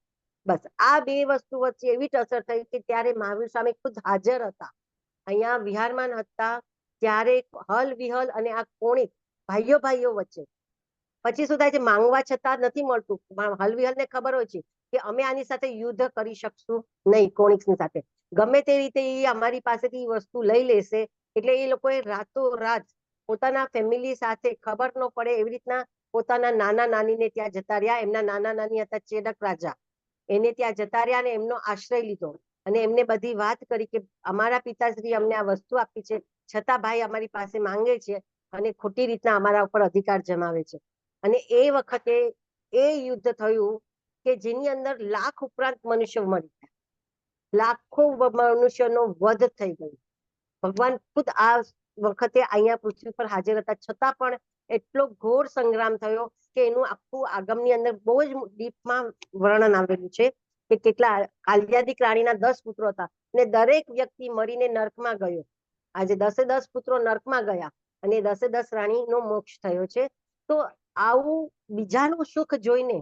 બસ આ બે વસ્તુ વચ્ચે એવી ટસર થઈ કે ત્યારે મહાવીર સ્વામી ખુદ હાજર હતા, અહીંયા વિહારમાં હતા, ત્યારે હલ વિહલ અને આ કોણિક ભાઈઓ ભાઈઓ વચ્ચે. પછી શું થાય છે, માંગવા છતાં નથી મળતું. હલ વિહલ ને ખબર હોય છે કે અમે આની સાથે યુદ્ધ કરી શકશું નહીં, કોણિકની સાથે ગમે તે રીતે એ અમારી પાસેથી વસ્તુ લઈ લેશે, એટલે એ લોકોએ રાતોરાત પોતાના ફેમિલી સાથે ખબર ન પડે એવી રીતના પોતાના નાના નાનીને ત્યાં જતા રહ્યા. એમના નાના નાની હતા ચેડક રાજા, એને ત્યાં જતા રહ્યા અને એમનો આશ્રય લીધો અને એમને બધી વાત કરી કે અમારા પિતાશ્રી અમને આ વસ્તુ આપી છે, છતાં ભાઈ અમારી પાસે માંગે છે અને ખોટી રીતના અમારા ઉપર અધિકાર જમાવે છે. અને એ વખતે એ યુદ્ધ થયું કે જેની અંદર લાખ ઉપરાંત મનુષ્યો મરી ગયા, લાખો મનુષ્યનો વધ થઈ ગયો. ભગવાન ખુદ આ વખતે અહીંયા પૃથ્વી પર હાજર હતા, છતાં પણ એટલો ઘોર સંગ્રામ થયો કે એનું આખું આગમની અંદર બહુ જ ડીપમાં વર્ણન આવેલું છે કે કેટલા કાલિયાદિક રાણીના 10 પુત્રો હતા અને દરેક વ્યક્તિ મરીને નર્કમાં ગયો. આજે 10 પુત્રો નર્કમાં ગયા અને 10 રાણીનો મોક્ષ થયો છે. તો આવું બીજાનું સુખ જોઈને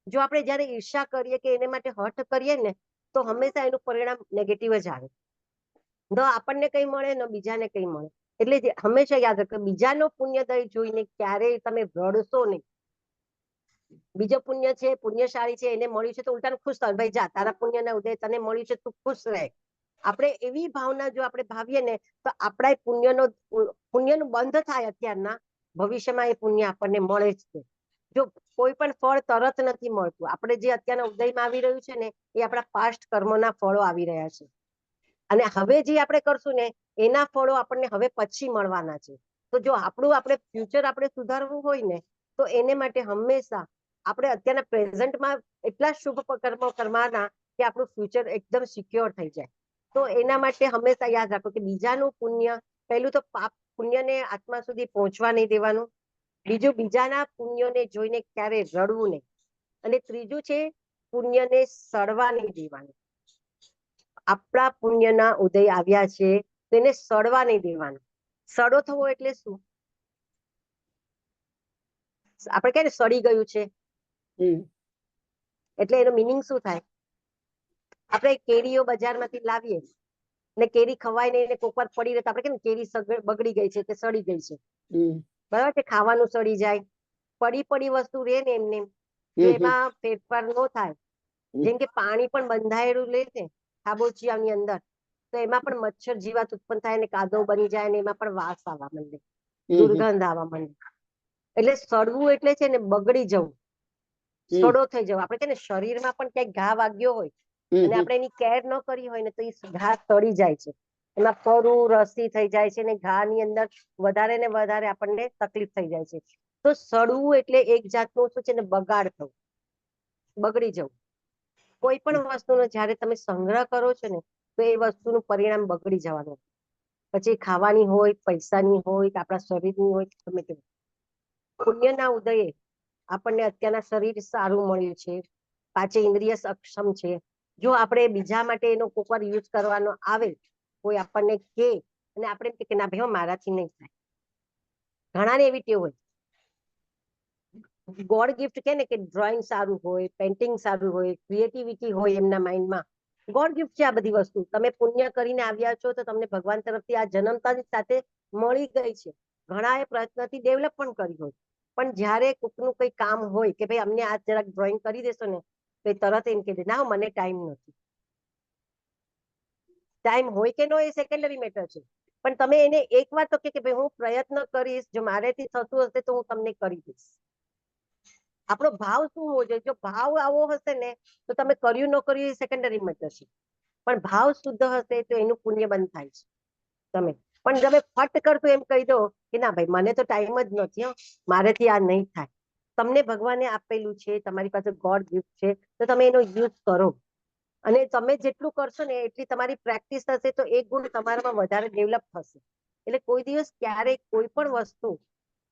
જો આપણે જયારે ઈર્ષા કરીએ કે એને માટે હઠ કરીએ ને, તો હંમેશા એનું પરિણામ નેગેટિવ જ આવે. ન આપણને કઈ મળે ન બીજાને કઈ મળે. એટલે હંમેશા યાદ રાખો, બીજાનો પુણ્યદય જોઈને ક્યારેય તમે રડશો નહીં. બીજો પુણ્ય છે, પુણ્યશાળી છે, એને મળ્યું છે તો ઉલટાનું ખુશ થાય, ભાઈ જા તારા પુણ્યના ઉદય તને મળ્યું છે, તું ખુશ રહે. આપણે એવી ભાવના જો આપણે ભાવીએ ને તો આપણા પુણ્યનું બંધ થાય અત્યારના, ભવિષ્યમાં એ પુણ્ય આપણને મળે જ છે. જો કોઈ પણ ફળ તરત નથી મળતું, આપણે જે અત્યારના ઉદયમાં આવી રહ્યું છે ને એ આપણા પાસ્ટ કર્મોના ફળો આવી રહ્યા છે, અને હવે જે આપણે કરશું ને એના ફળો આપણને હવે પછી મળવાના છે. તો જો આપણું આપણે ફ્યુચર આપણે સુધારવું હોય ને, તો એને માટે હંમેશા આપણે અત્યારના પ્રેઝન્ટમાં એટલા શુભ કર્મો કરવાના કે આપણું ફ્યુચર એકદમ સિક્યોર થઈ જાય. તો એના માટે હંમેશા યાદ રાખો કે બીજાનું પુણ્ય, પહેલું તો પાપ પુણ્યને આત્મા સુધી પહોંચવા નહીં દેવાનું, બીજું બીજાના પુણ્યને જોઈને ક્યારે રડવું નહીં, અને ત્રીજું છે પુણ્યને સડવા નહીં દેવાનું. આપણા પુણ્યના ઉદય આવ્યા છે તેને સડવા નહીં દેવાનું. સડો થવો એટલે શું? આપણે કહીએ ને સડી ગયું છે, એટલે એનો મિનિંગ શું થાય? આપણે કેરીઓ બજારમાંથી લાવીએ ને કેરી ખવાય નહીં, કોક વાર પડી રહે તો આપણે કેમ કેરી બગડી ગઈ છે કે સડી ગઈ છે, બરાબર છે, ખાવાનું સડી જાય. પડી વસ્તુ રે ને એમને એમાં ફેરફાર ન થાય. જેમ કે પાણી પણ બંધાયેલું લે છે ખાબોચિયાની અંદર, તો એમાં પણ મચ્છર જીવાત ઉત્પન્ન થાય ને કાદવ બની જાય ને એમાં પણ વાસ આવવા માંડે, દુર્ગંધ આવવા માંડે. એટલે સડવું એટલે છે ને બગડી જવું, સડો થઈ જવું. આપણે કે ને શરીરમાં પણ ક્યાંક ઘા વાગ્યો હોય અને આપણે એની કેર ન કરી હોય ને તો એ ઘા સડી જાય છે, એમાં ફરું રસી થઈ જાય છે ને ઘા ની અંદર વધારે ને વધારે આપણને તકલીફ થઈ જાય છે. તો સડવું એટલે એક જાતનું શું છે ને બગાડ થવું, બગડી જવું. કોઈ પણ વસ્તુનો જયારે તમે સંગ્રહ કરો છો ને તો એ વસ્તુનું પરિણામ બગડી જવાનું, પછી ખાવાની હોય, પૈસાની હોય, આપણા શરીરની હોય, ગમે તે. પુણ્યના ઉદયે આપણને અત્યારના શરીર સારું મળ્યું છે, પાંચે ઇન્દ્રિય સક્ષમ છે. જો આપણે બીજા માટે એનો કોક વાર યુઝ કરવાનો આવે, કોઈ આપણને કે અને આપણે કે ના ભાઈ મારાથી નહીં થાય. ઘણાને એવી ટેવ હોય, ગોડ ગિફ્ટ કે ને કે ડ્રોઈંગ સારું હોય, પેઇન્ટિંગ સારું હોય, ક્રિએટિવિટી હોય એમના માઇન્ડમાં, ગોડ ગિફ્ટ છે આ બધી વસ્તુ. તમે પુણ્ય કરીને આવ્યા છો તો તમને ભગવાન તરફથી આ જન્મતાની સાથે મળી ગઈ છે. ઘણાએ પ્રયત્નથી ડેવલપ પણ કરી હોય, પણ જ્યારે કોકનું કઈ કામ હોય કે ભાઈ અમને આ જરાક ડ્રોઈંગ કરી દેશો ને, તો એ તરત એમ કહી દે ના મને ટાઈમ નથી. ટાઈમ હોય કે ન હોય એ સેકન્ડરી મેટર છે, પણ તમે એને એક વાર તો કે ભાઈ હું પ્રયત્ન કરીશ, જો મારેથી થતું હશે તો હું તમને કરી દઈશ. આપણો ભાવ શું હોવો જોઈએ? જો ભાવ આવો હશે ને તો તમે કર્યું ન કર્યું એ સેકન્ડરી મેટર છે, પણ ભાવ શુદ્ધ હશે તો એનું પુણ્ય બંધ થાય છે. તમે પણ તમે ફટ કરતું એમ કહી દો કે ના ભાઈ મને તો ટાઈમ જ નથી, મારેથી આ નહીં થાય. તમને ભગવાને આપેલું છે, તમારી પાસે ગોડ ગિફ્ટ છે, તો તમે એનો યુઝ કરો. અને તમે જેટલું કરશો ને એટલી તમારી પ્રેક્ટિસ થશે તો એક ગુણ તમારામાં વધારે ડેવલપ થશે. એટલે કોઈ દિવસ ક્યારેય કોઈ પણ વસ્તુ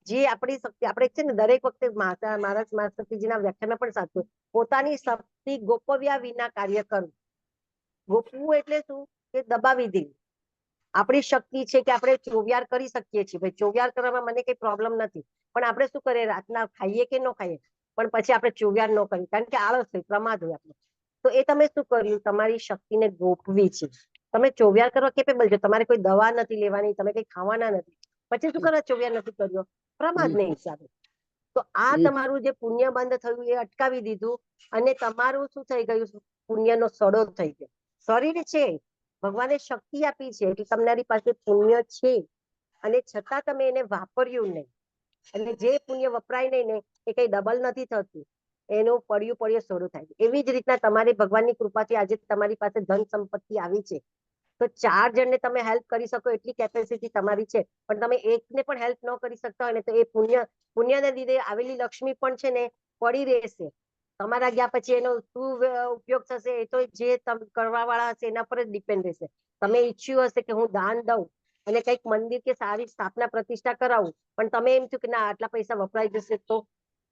જે આપણી શક્તિ, આપણે છે ને દરેક વખતે મહારાજ માસ્ટરજીના વ્યાખ્યાનમાં પણ સાચું, પોતાની શક્તિ ગોપવ્યા વિના કાર્ય કરવું. ગોપવું એટલે શું? કે દબાવી દેવું. આપણી શક્તિ છે કે આપણે ચોવ્યાર કરી શકીએ છીએ, ભાઈ ચોવ્યાર કરવામાં મને કઈ પ્રોબ્લેમ નથી, પણ આપણે શું કરીએ રાતના ખાઈએ કે ન ખાઈએ પણ પછી આપણે ચોવ્યાર ન કરીએ, કારણ કે આળસ હોય, પ્રમાદ હોય આપણે. તો એ તમે શું કર્યું? તમારી શક્તિને ગોપવી છે. તમે ચોવ્યાર કરવા કેપેબલ છો, તમારે કોઈ દવા નથી લેવાની, તમે કઈ ખાવાના નથી, પછી શું કરવા ચોવ્યાર નથી કર્યો? પ્રમાદને હિસાબે. તો આ તમારું જે પુણ્ય બંધ થયું એ અટકાવી દીધું, અને તમારું શું થઈ ગયું? પુણ્યનો સડો થઈ ગયો. શરીર છે, ભગવાને શક્તિ આપી છે એટલે તમારી પાસે પુણ્ય છે, અને છતાં તમે એને વાપર્યું નહીં. એટલે જે પુણ્ય વપરાય નહીં ને એ કઈ ડબલ નથી થતું, એનું પડ્યું શરૂ થાય. એવી જ રીતના તમારી ભગવાનની કૃપાથી આજે તમારી પાસે ધન સંપત્તિ આવી છે, તો 4 જણને તમે હેલ્પ કરી શકો એટલી કેપેસિટી તમારી છે, પણ તમે એકને પણ હેલ્પ ન કરી શકતા હોય ને તો એ પુણ્યને લીધે આવેલી લક્ષ્મી પણ છે ને પડી રહેશે. તમારા ગયા પછી એનો શું ઉપયોગ થશે એ તો જે કરવા વાળા હશે એના પર જ ડિપેન્ડ રહેશે. તમે ઈચ્છ્યું હશે કે હું દાન દઉં અને કંઈક મંદિર કે સારી સ્થાપના પ્રતિષ્ઠા કરાવું, પણ તમે એમ થયું કે ના આટલા પૈસા વપરાઈ જશે તો,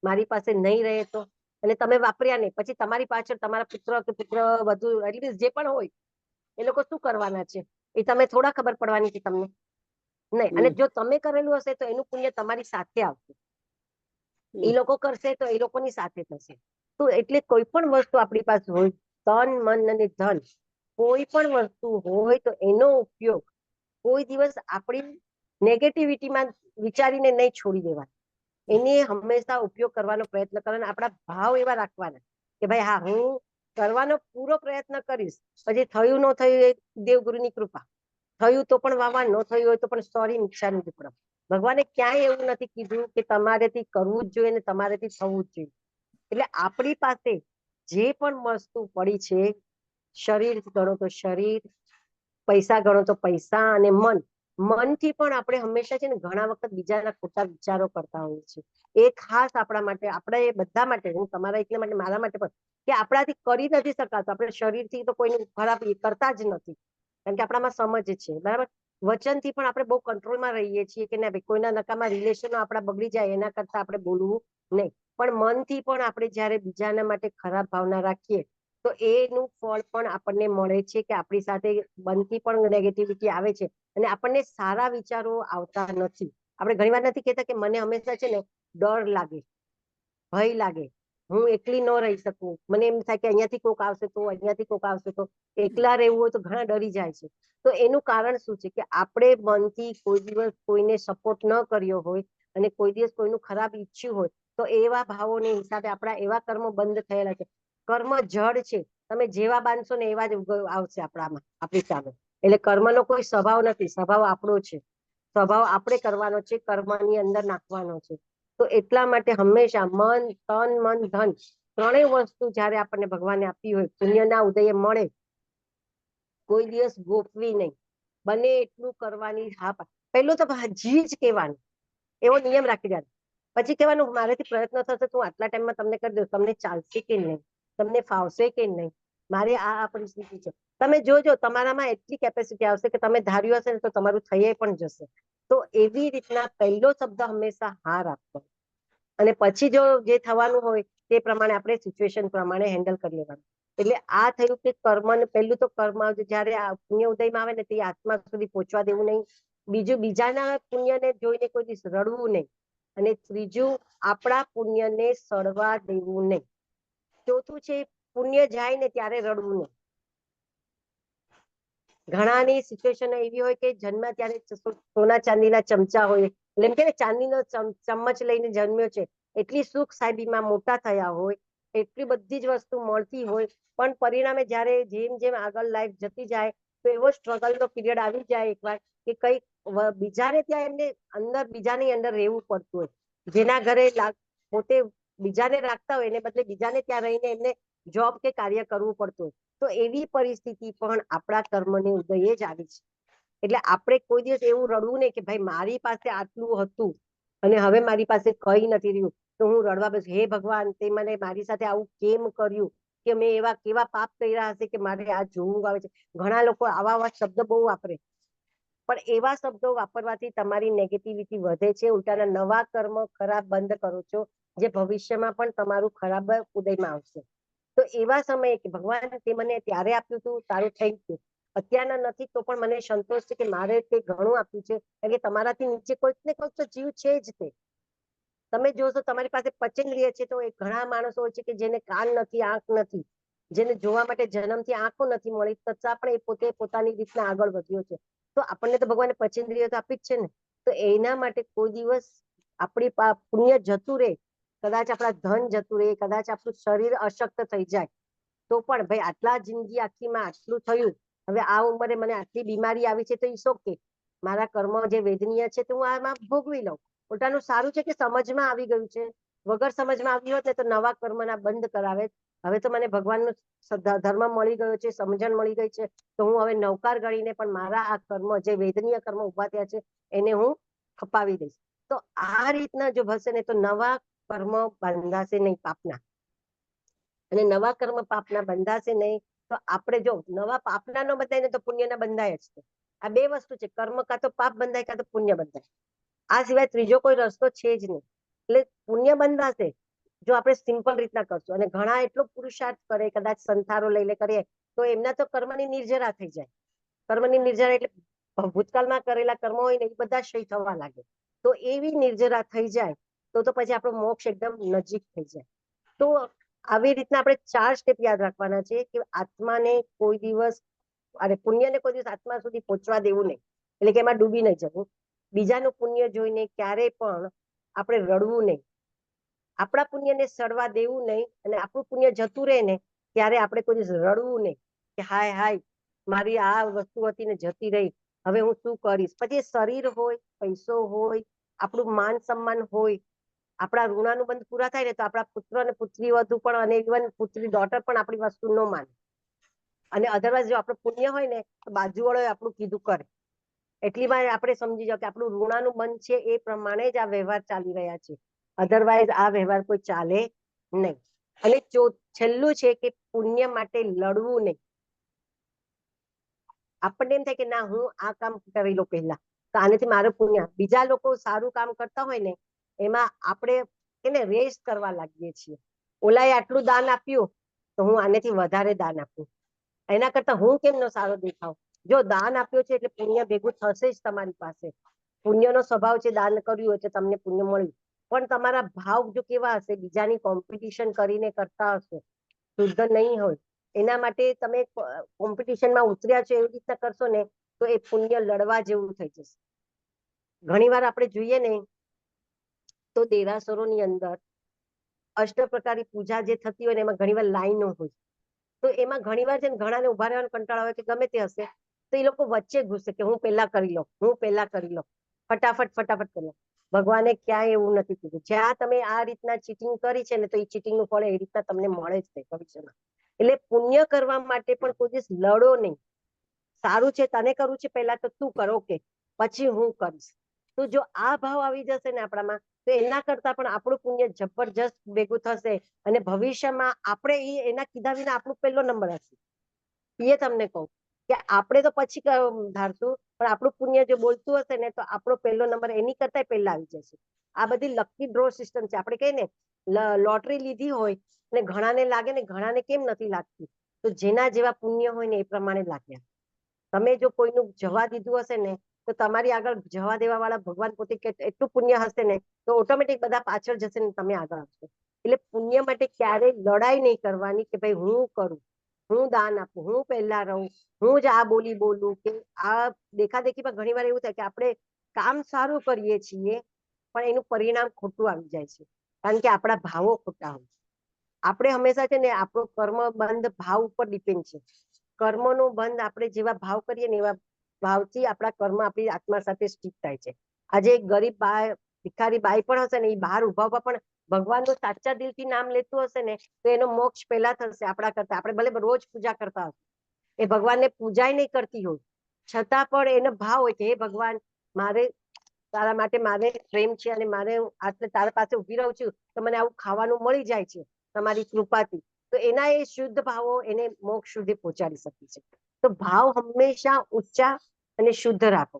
મારી પાસે નહીં રહે તો, અને તમે વાપર્યા નહીં, પછી તમારી પાછળ તમારા પુત્ર કે પુત્ર વધુ એટલીસ્ટ જે પણ હોય એ લોકો શું કરવાના છે એ તમે થોડા ખબર પડવાની છે તમને નહીં. અને જો તમે કરેલું હશે તો એનું પુણ્ય તમારી સાથે આવશે. એ લોકો કરશે તો એ લોકોની સાથે થશે. તો એટલે કોઈ પણ વસ્તુ આપણી પાસે હોય, તન મન અને ધન, કોઈ પણ વસ્તુ હોય તો એનો ઉપયોગ કોઈ દિવસ આપણી નેગેટિવિટીમાં વિચારીને નહીં છોડી દેવાનો. એને હંમેશા ઉપયોગ કરવાનો પ્રયત્ન કરવાનો. આપણા ભાવ એવા રાખવાના કે ભાઈ હા હું કરવાનો પૂરો પ્રયત્ન કરીશ, પછી થયું ન થયું એ દેવગુરુની કૃપા, થયું તો પણ વાવા, ન થયું હોય તો પણ સોરી, મિક્ષાનું ટુકડો. ભગવાને ક્યાંય એવું નથી કીધું કે તમારેથી કરવું જ જોઈએ ને તમારેથી થવું જ જોઈએ. એટલે આપણી પાસે જે પણ વસ્તુ પડી છે, શરીર ગણો તો શરીર, પૈસા ગણો તો પૈસા, અને મનથી પણ આપણે હંમેશા છે ને ઘણા વખત બીજાના ખોટા વિચારો કરતા હોઈએ છીએ. એ ખાસ આપણા માટે, આપણે બધા માટે, હું તમારા એટલા માટે, મારા માટે પણ, કે આપણાથી કરી નથી શકાતું. આપણે શરીરથી તો કોઈને ખરાબ કરતા જ નથી, કારણ કે આપણામાં સમજ છે, બરાબર. વચનથી પણ આપણે બહુ કંટ્રોલમાં રહીએ છીએ કે ના ભાઈ કોઈના નકામા રિલેશનો આપણા બગડી જાય એના કરતા આપણે બોલવું નહીં. પણ મનથી પણ આપણે જયારે બીજાના માટે ખરાબ ભાવના રાખીએ તો એનું ફળ પણ આપણને મળે છે, કે આપણી સાથે બનતી પણ નેગેટિવિટી આવે છે અને આપણને સારા વિચારો આવતા નથી. આપણે ઘણી વાર નથી કહેતા કે મને હંમેશા છે ને ડર લાગે, ભય લાગે, હું એકલી ન રહી શકું, મને એમ થાય કે અહીંયાથી કોક આવશે તો, અહીંયાથી કોક આવશે તો, એકલા રહેવું હોય તો ઘણા ડરી જાય છે. તો એનું કારણ શું છે? કે આપણે મનથી કોઈ દિવસ કોઈને સપોર્ટ ન કર્યો હોય અને કોઈ દિવસ કોઈનું ખરાબ ઈચ્છ્યું હોય તો એવા ભાવોને હિસાબે આપણા એવા કર્મો બંધ થયેલા છે. કર્મ જડ છે, તમે જેવા બાંધશો ને એવા જ આવશે આપણામાં, આપણી સામે. એટલે કર્મનો કોઈ સ્વભાવ નથી, સ્વભાવ આપણો છે. સ્વભાવ આપણે કરવાનો છે, કર્મની અંદર નાખવાનો છે. તો એટલા માટે હંમેશા મન, તન, મન, ધન, ત્રણેય વસ્તુ જયારે આપણને ભગવાને આપી હોય, પુણ્યના ઉદયે મળે, કોઈ દિવસ ગોપવી નહીં, બને એટલું કરવાની. હા, પહેલું તો જી જ કહેવાનું, એવો નિયમ રાખી દેવાનો. પછી કહેવાનું મારેથી પ્રયત્ન થશે તો હું આટલા ટાઈમમાં તમને કરી દઉં, તમને ચાલશે કે નહીં, તમને ફાવશે કે નહીં, મારે આ પરિસ્થિતિ છે. તમે જોજો તમારામાં એટલી કેપેસિટી આવશે કે તમે ધાર્યું હશે ને તો તમારું થઈ પણ જશે. તો એવી રીતના પહેલો શબ્દ હંમેશા હા રાખવો, અને પછી જો જે થવાનું હોય તે પ્રમાણે આપણે સિચ્યુએશન પ્રમાણે હેન્ડલ કરી લેવાનું. એટલે આ થયું કે કર્મ, પહેલું તો કર્મ જયારે પુણ્ય ઉદયમાં આવે ને તે આત્મા સુધી પહોંચવા દેવું નહીં. બીજું, બીજાના પુણ્યને જોઈને કોઈ દિવસ રડવું નહીં. અને ત્રીજું, આપણા પુણ્યને સડવા દેવું નહીં. ચોથું છે પુણ્ય જાય ને ત્યારે રડવું નહીં. ઘણાની સિચ્યુએશન એવી હોય કે જન્મ્યા ત્યારે સોના ચાંદીના ચમચા હોય, એટલે એમ કે ને ચાંદીનો ચમચ લઈને જન્મ્યો છે, એટલી સુખ સાહેબીમાં મોટા થયા હોય, એટલી બધી જ વસ્તુ મળતી હોય, પણ પરિણામે જ્યારે જેમ જેમ આગળ લાઈફ જતી જાય તો એવો સ્ટ્રગલનો પીરિયડ આવી જાય એકવાર કે કઈ બીજાને ત્યાં એમને અંદર બીજાની અંદર રહેવું પડતું હોય, જેના ઘરે પોતે બીજાને રાખતા હોય એને બદલે બીજાને ત્યાં રહીને એમને જોબ કે કાર્ય કરવું પડતું હોય, તો એવી પરિસ્થિતિ પણ આપણા કર્મને ઉદયે જ આવી છે. એટલે આપણે કોઈ દિવસ એવું રડવું નહીં કે ભાઈ મારી પાસે આટલું હતું અને હવે મારી પાસે કઈ નથી રહ્યું તો હું રડવા બેસું, હે ભગવાન તે મને મારી સાથે આવું કેમ કર્યું, કે મેં એવા કેવા પાપ કર્યા હશે કે મારે આ જોવું આવે છે. ઘણા લોકો આવા શબ્દ બહુ વાપરે, પણ એવા શબ્દો વાપરવાથી તમારી નેગેટિવિટી વધે છે, ઉલટાના નવા કર્મ ખરાબ બંધ કરો છો, જે ભવિષ્યમાં પણ તમારું ખરાબ ઉદયમાં આવશે. તો એવા સમયે કે ભગવાન તે મને ત્યારે આપ્યું હતું, તારું થેન્ક યુ, અત્યારના નથી તો પણ મને સંતોષ છે કે મારે તે ઘણું આપ્યું છે, કારણ કે તમારાથી નીચે કોઈક ને કોઈક તો જીવ છે જ. તે તમે જોશો તમારી પાસે પચેન્દ્રિય છે તો એ ઘણા માણસો હોય છે કે જેને કાન નથી, આંખ નથી, જેને જોવા માટે જન્મથી આંખો નથી મળી, છતાં પણ એ પોતે પોતાની રીતના આગળ વધ્યો છે. તો આપણને તો ભગવાને પચેન્દ્રિય તો આપી જ છે ને, તો એના માટે કોઈ દિવસ આપણી પુણ્ય જતું રહે, કદાચ આપણા ધન જતું રહે, કદાચ આપણું શરીર અશક્ત થઈ જાય, તો પણ ભાઈ આટલા જિંદગી આખીમાં આટલું થયું, હવે આ ઉંમરે મને આટલી બીમારી આવી છે તો ઈસ ઓકે, મારા કર્મ જે વેદનીય છે તો હું આમાં ભોગવી લઉં. ઉલટાનું સારું છે કે સમજમાં આવી ગયું છે, વગર સમજમાં આવ્યું હોત ને તો નવા કર્મના બંધ કરાવે. હવે તો મને ભગવાનનો ધર્મ મળી ગયો છે, સમજણ મળી ગઈ છે, તો હું હવે નવકાર ગણીને પણ મારા આ કર્મ જે વેદનીય કર્મ ઉભા થયા છે એને હું ખપાવી દઈશ. તો આ રીતના જો હશે ને તો નવા કર્મ બંધાશે નહીં પાપના, અને નવા કર્મ પાપના બંધાશે નહીં તો આપણે જો નવા પાપના નો બંધાય ને તો પુણ્યના બંધાય જ છે. આ બે વસ્તુ છે, કર્મ કાં તો પાપ બંધાય કાં તો પુણ્ય બંધાય, આ સિવાય ત્રીજો કોઈ રસ્તો છે જ નહીં. એટલે પુણ્ય બંધાશે જો આપણે સિમ્પલ રીતના કરશું, અને ઘણા એટલો પુરુષાર્થ કરે, કદાચ સંથારો લઈને કરીએ તો એમના તો કર્મની નિર્જરા થઈ જાય. કર્મની નિર્જરા એટલે ભૂતકાળમાં કરેલા કર્મ હોય ને એ બધા ક્ષય થવા લાગે, તો એવી નિર્જરા થઈ જાય તો પછી આપણો મોક્ષ એકદમ નજીક થઈ જાય. તો આવી રીતના આપણે 4 સ્ટેપ યાદ રાખવાના છે કે આત્માને કોઈ દિવસ, અને પુણ્યને કોઈ દિવસ આત્મા સુધી પહોંચવા દેવું નહીં, એટલે કે એમાં ડૂબી નહીં જવું. બીજાનું પુણ્ય જોઈને ક્યારેય પણ આપણે રડવું નહીં, આપણા પુણ્યને સડવા દેવું નહીં, અને આપણું પુણ્ય જતું રહે ને ત્યારે આપણે કોઈ દિવસ રડવું નહીં કે હાય હાય મારી આ વસ્તુ હતી ને જતી રહી, હવે હું શું કરીશ. પછી શરીર હોય, પૈસો હોય, આપણું માન સન્માન હોય, આપણા ઋણાનુબંધ પૂરા થાય ને તો આપણા પુત્ર અને પુત્રી વધુ પણ, અને ઇવન પુત્રી ડોટર પણ આપણી વસ્તુ ન માને, અને અધરવાઇઝ જો આપણું પુણ્ય હોય ને તો બાજુવાળો આપણું કીધું કરે. એટલી વાર આપણે સમજી જાવ કે આપણું ઋણાનુબંધ છે એ પ્રમાણે જ આ વ્યવહાર ચાલી રહ્યા છે, અધરવાઇઝ આ વ્યવહાર કોઈ ચાલે નહીં. અને છેલ્લું છે કે પુણ્ય માટે લડવું નહીં. આપણને એમ થાય કે ના હું આ કામ કરી લો પહેલા તો આનેથી મારું પુણ્ય, બીજા લોકો સારું કામ કરતા હોય ને એમાં આપણે એને રેસ કરવા લાગીએ છીએ, ઓલાએ આટલું દાન આપ્યું તો હું આનેથી વધારે દાન આપું, એના કરતા હું કેમ ન સારો દેખાવ. જો દાન આપ્યો છે એટલે પુણ્ય ભેગું થશે જ તમારી પાસે, પુણ્યનો સ્વભાવ છે, દાન કર્યું હોય તો તમને પુણ્ય મળ્યું, પણ તમારા ભાવ જો કેવા હશે, બીજાની કોમ્પિટિશન કરીને કરતા હશો, શુદ્ધ નહીં હોય, એના માટે તમે કોમ્પિટિશનમાં ઉતર્યા છો એવી રીતના કરશો ને તો એ પુણ્ય લડવા જેવું થઈ જશે. ઘણી વાર આપણે જોઈએ ને તો દેરાસરોની અંદર અષ્ટ પ્રકારની પૂજા જે થતી હોય ને એમાં ઘણી વાર લાઈનો હોય, તો એમાં ઘણી વાર છે ને ઘણાને ઉભા રહેવાનો કંટાળો આવે કે ગમે તે હશે તો એ લોકો વચ્ચે ઘૂસે કે હું પહેલા કરી લઉં, હું પહેલા કરી લઉં, ફટાફટ ફટાફટ કરી લઉં. ભગવાને ક્યાંય એવું નથી કીધું, જ્યાં તમે આ રીતના ચીટિંગ કરી છે ને તો એ ચીટિંગનું ફળ એ રીતના તમને મળે જ નહીં ભવિષ્યમાં. એટલે પુણ્ય કરવા માટે પણ કોઈ દિવસ લડો નહીં. સારું છે તને કરવું છે પહેલા તો તું કરો, કે પછી હું કરીશ. તો જો આ ભાવ આવી જશે ને આપણામાં તો એના કરતા પણ આપણું પુણ્ય જબરજસ્ત ભેગું થશે, અને ભવિષ્યમાં આપણે એના કીધા વિના આપણું પહેલો નંબર હશે. એ તમને કહું કે આપણે તો પછી ધારશું, પણ આપણું પુણ્ય જો બોલતું હશે ને તો આપણો પહેલો નંબર એની કરતા પહેલા આવી જશે. આ બધી લકી ડ્રો સિસ્ટમ છે. આપણે કહીએ ને લોટરી લીધી હોય ને ઘણાને લાગે ને ઘણાને કેમ નથી લાગતી, તો જેના જેવા પુણ્ય હોય ને એ પ્રમાણે લાગ્યા. તમે જો કોઈનું જવા દીધું હશે ને તો તમારી આગળ જવા દેવા વાળા ભગવાન પોતે એટલું પુણ્ય હશે ને તો ઓટોમેટિક બધા પાછળ જશે ને તમે આગળ આવશો. એટલે પુણ્ય માટે ક્યારેય લડાઈ નહીં કરવાની કે ભાઈ હું કરું, હું દાન આપું, હું પહેલા રહું, હું જ આ બોલી બોલું, કે આ દેખાદેખીમાં ઘણી વાર એવું થાય કે આપણે કામ સારું કરીએ છીએ પણ એનું પરિણામ ખોટું આવી જાય છે, કારણ કે આપણા ભાવો ખોટા હોય. આપણે હંમેશા છે ને આપણો કર્મ બંધ ભાવ ઉપર ડિપેન્ડ છે. કર્મનો બંધ આપણે જેવા ભાવ કરીએ ને એવા ભાવથી આપણા કર્મ આપણી આત્મા સાથે સ્ટિક થાય છે. આજે એક ગરીબ બાઈ, ભિખારી બાઈ પણ હશે ને, એ બહાર ઉભા ઉભા પણ ભગવાનનું સાચા દિલથી નામ લેતું હશે ને તો એનો મોક્ષ પહેલા થશે આપણા કરતા. આપણે ભલે રોજ પૂજા કરતા હશે, એ ભગવાનને પૂજા નહીં કરતી હોય છતાં પણ એનો ભાવ હોય કે હે ભગવાન, મારે તારા માટે મારે પ્રેમ છે અને મારે આટલે તારા પાસે ઉભી રહું છું તો મને આવું ખાવાનું મળી જાય છે તમારી કૃપાથી, તો એના એ શુદ્ધ ભાવો એને મોક્ષ સુધી પહોંચાડી શકે છે. તો ભાવ હંમેશા ઊંચા અને શુદ્ધ રાખો.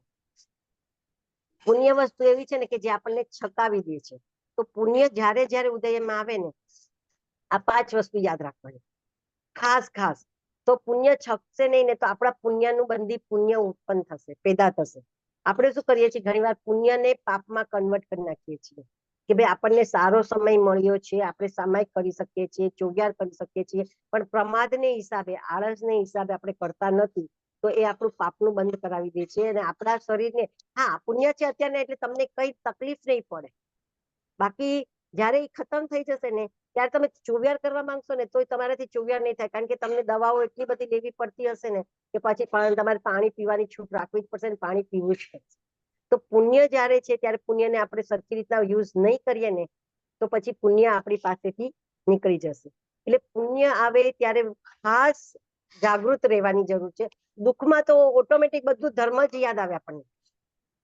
પુણ્ય વસ્તુ એવી છે ને કે જે આપણને છકાવી દે છે. તો પુણ્ય જ્યારે જ્યારે ઉદયમાં આવે ને, આ 5 વસ્તુ યાદ રાખવાની ખાસ ખાસ. તો પુણ્ય છકશે નહીં ને તો આપણા પુણ્યનું બંધી પુણ્ય ઉત્પન્ન થશે, પેદા થશે. આપણે શું કરીએ છીએ ઘણી વાર પુણ્યને પાપમાં કન્વર્ટ કરી નાખીએ છીએ કે ભાઈ આપણને સારો સમય મળ્યો છે, આપણે સામાયિક કરી શકીએ છીએ, ચોગ્યાર કરી શકીએ છીએ, પણ પ્રમાદને હિસાબે, આળસને હિસાબે આપણે કરતા નથી, તો એ આપણું પાપનું બંધ કરાવી દે છે અને આપણા શરીરને, હા પુણ્ય છે અત્યારે એટલે તમને કઈ તકલીફ નહીં પડે, બાકી જયારે એ ખતમ થઈ જશે ને ત્યારે તમે ચોવ્યાર કરવા માંગશો ને તોય તમારાથી ચોવ્યાર નહીં થાય, કારણ કે તમને દવાઓ એટલી બધી લેવી પડતી હશે ને કે પછી તમારે પાણી પીવાની છૂટ રાખવી જ પડશે ને પાણી પીવું જ પડશે. તો પુણ્ય જયારે છે ત્યારે પુણ્યને આપણે સરખી રીતના યુઝ નહીં કરીએ ને તો પછી પુણ્ય આપણી પાસેથી નીકળી જશે. એટલે પુણ્ય આવે ત્યારે ખાસ જાગૃત રહેવાની જરૂર છે. દુઃખમાં તો ઓટોમેટિક બધું ધર્મ જ યાદ આવે આપણને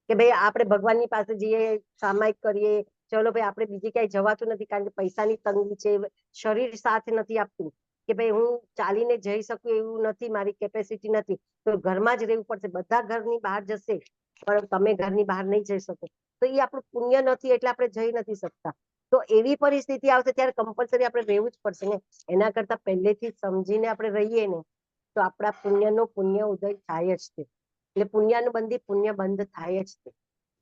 કે ભાઈ આપણે ભગવાનની પાસે જઈએ, સામાયિક કરીએ, ચલો ભાઈ આપણે બીજે ક્યાંય જવાતું નથી કારણ કે પૈસાની તંગી છે, શરીર સાથ નથી આપતું, કે ભાઈ હું ચાલીને જઈ શકું એવું નથી, મારી કેપેસિટી નથી, તો ઘરમાં જ રહેવું પડશે. બધા ઘરની બહાર જશે પણ તમે ઘરની બહાર નહીં જઈ શકો, તો એ આપણું પુણ્ય નથી એટલે આપણે જઈ નથી શકતા. તો એવી પરિસ્થિતિ આવશે ત્યારે કમ્પલસરી આપણે રહેવું જ પડશે ને. એના કરતા પહેલેથી સમજીને આપણે રહીએ ને તો આપણા પુણ્યનો પુણ્ય ઉદય થાય જ છે. એટલે પુણ્યનું બંધી પુણ્ય બંધ થાય જ છે.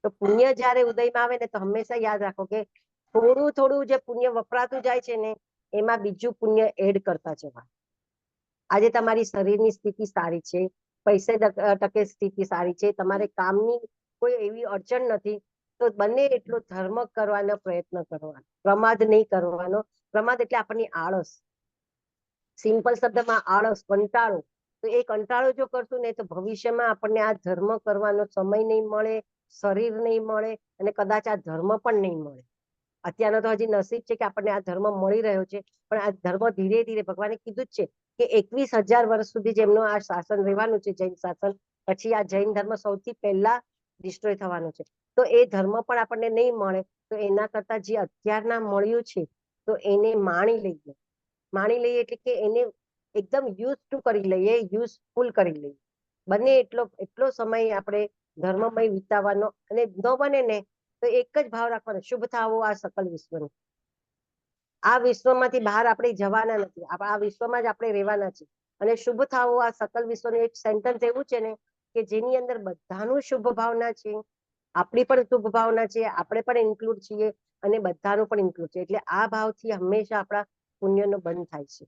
તો પુણ્ય જયારે ઉદયમાં આવે ને તો હંમેશા યાદ રાખો કે થોડું થોડું જે પુણ્ય વપરાતું જાય છે ને એમાં બીજું પુણ્ય એડ કરતા જવા. આજે તમારી શરીરની સ્થિતિ સારી છે, પૈસે ટકે સ્થિતિ સારી છે, તમારે કામની કોઈ એવી અડચણ નથી, તો બને એટલો ધર્મ કરવાનો પ્રયત્ન કરવાનો, પ્રમાદ નહીં કરવાનો. પ્રમાદ એટલે આપણની આળસ, સિમ્પલ શબ્દમાં આળસ, કંટાળો. તો એ કંટાળો જો કરશું ને તો ભવિષ્યમાં આપણને આ ધર્મ કરવાનો સમય નહીં મળે, શરીર નહીં મળે અને કદાચ આ ધર્મ પણ નહીં મળે. અત્યારનો તો હજી નસીબ છે કે આપણને આ ધર્મ મળી રહ્યો છે, પણ આ ધર્મ ધીરે ધીરે ભગવાને કીધું જ છે કે 21,000 વર્ષ સુધી જેમનું આ શાસન રહેવાનું છે, જૈન શાસન, પછી આ જૈન ધર્મ સૌથી પહેલા ડિસ્ટ્રોય થવાનો છે. તો એ ધર્મ પણ આપણને નહીં મળે, તો એના કરતા જે અત્યારના મળ્યું છે તો એને માણી લઈએ. માણી લઈએ એટલે કે એને એકદમ યુઝ ટુ કરી લઈએ, યુઝફુલ કરી લઈએ. બને એટલો સમય આપણે ધર્મમય વિતાવવાનો, અને ન બને ને તો એક જ ભાવ રાખવાનો, શુભ થાવો આ સકલ વિશ્વનું. આ વિશ્વમાંથી બહાર આપણે જવાના નથી, આ વિશ્વમાં જ આપણે રહેવાના છે. અને શુભ થાવો આ સકલ વિશ્વનું એક સેન્ટેન્સ એવું છે ને કે જેની અંદર બધાનું શુભ ભાવના છે, આપણી પણ શુભ ભાવના છે, આપણે પણ ઇન્ક્લુડ છીએ અને બધાનું પણ ઇન્ક્લુડ છે. એટલે આ ભાવથી હંમેશા આપણા પુણ્યનો બંધ થાય છે.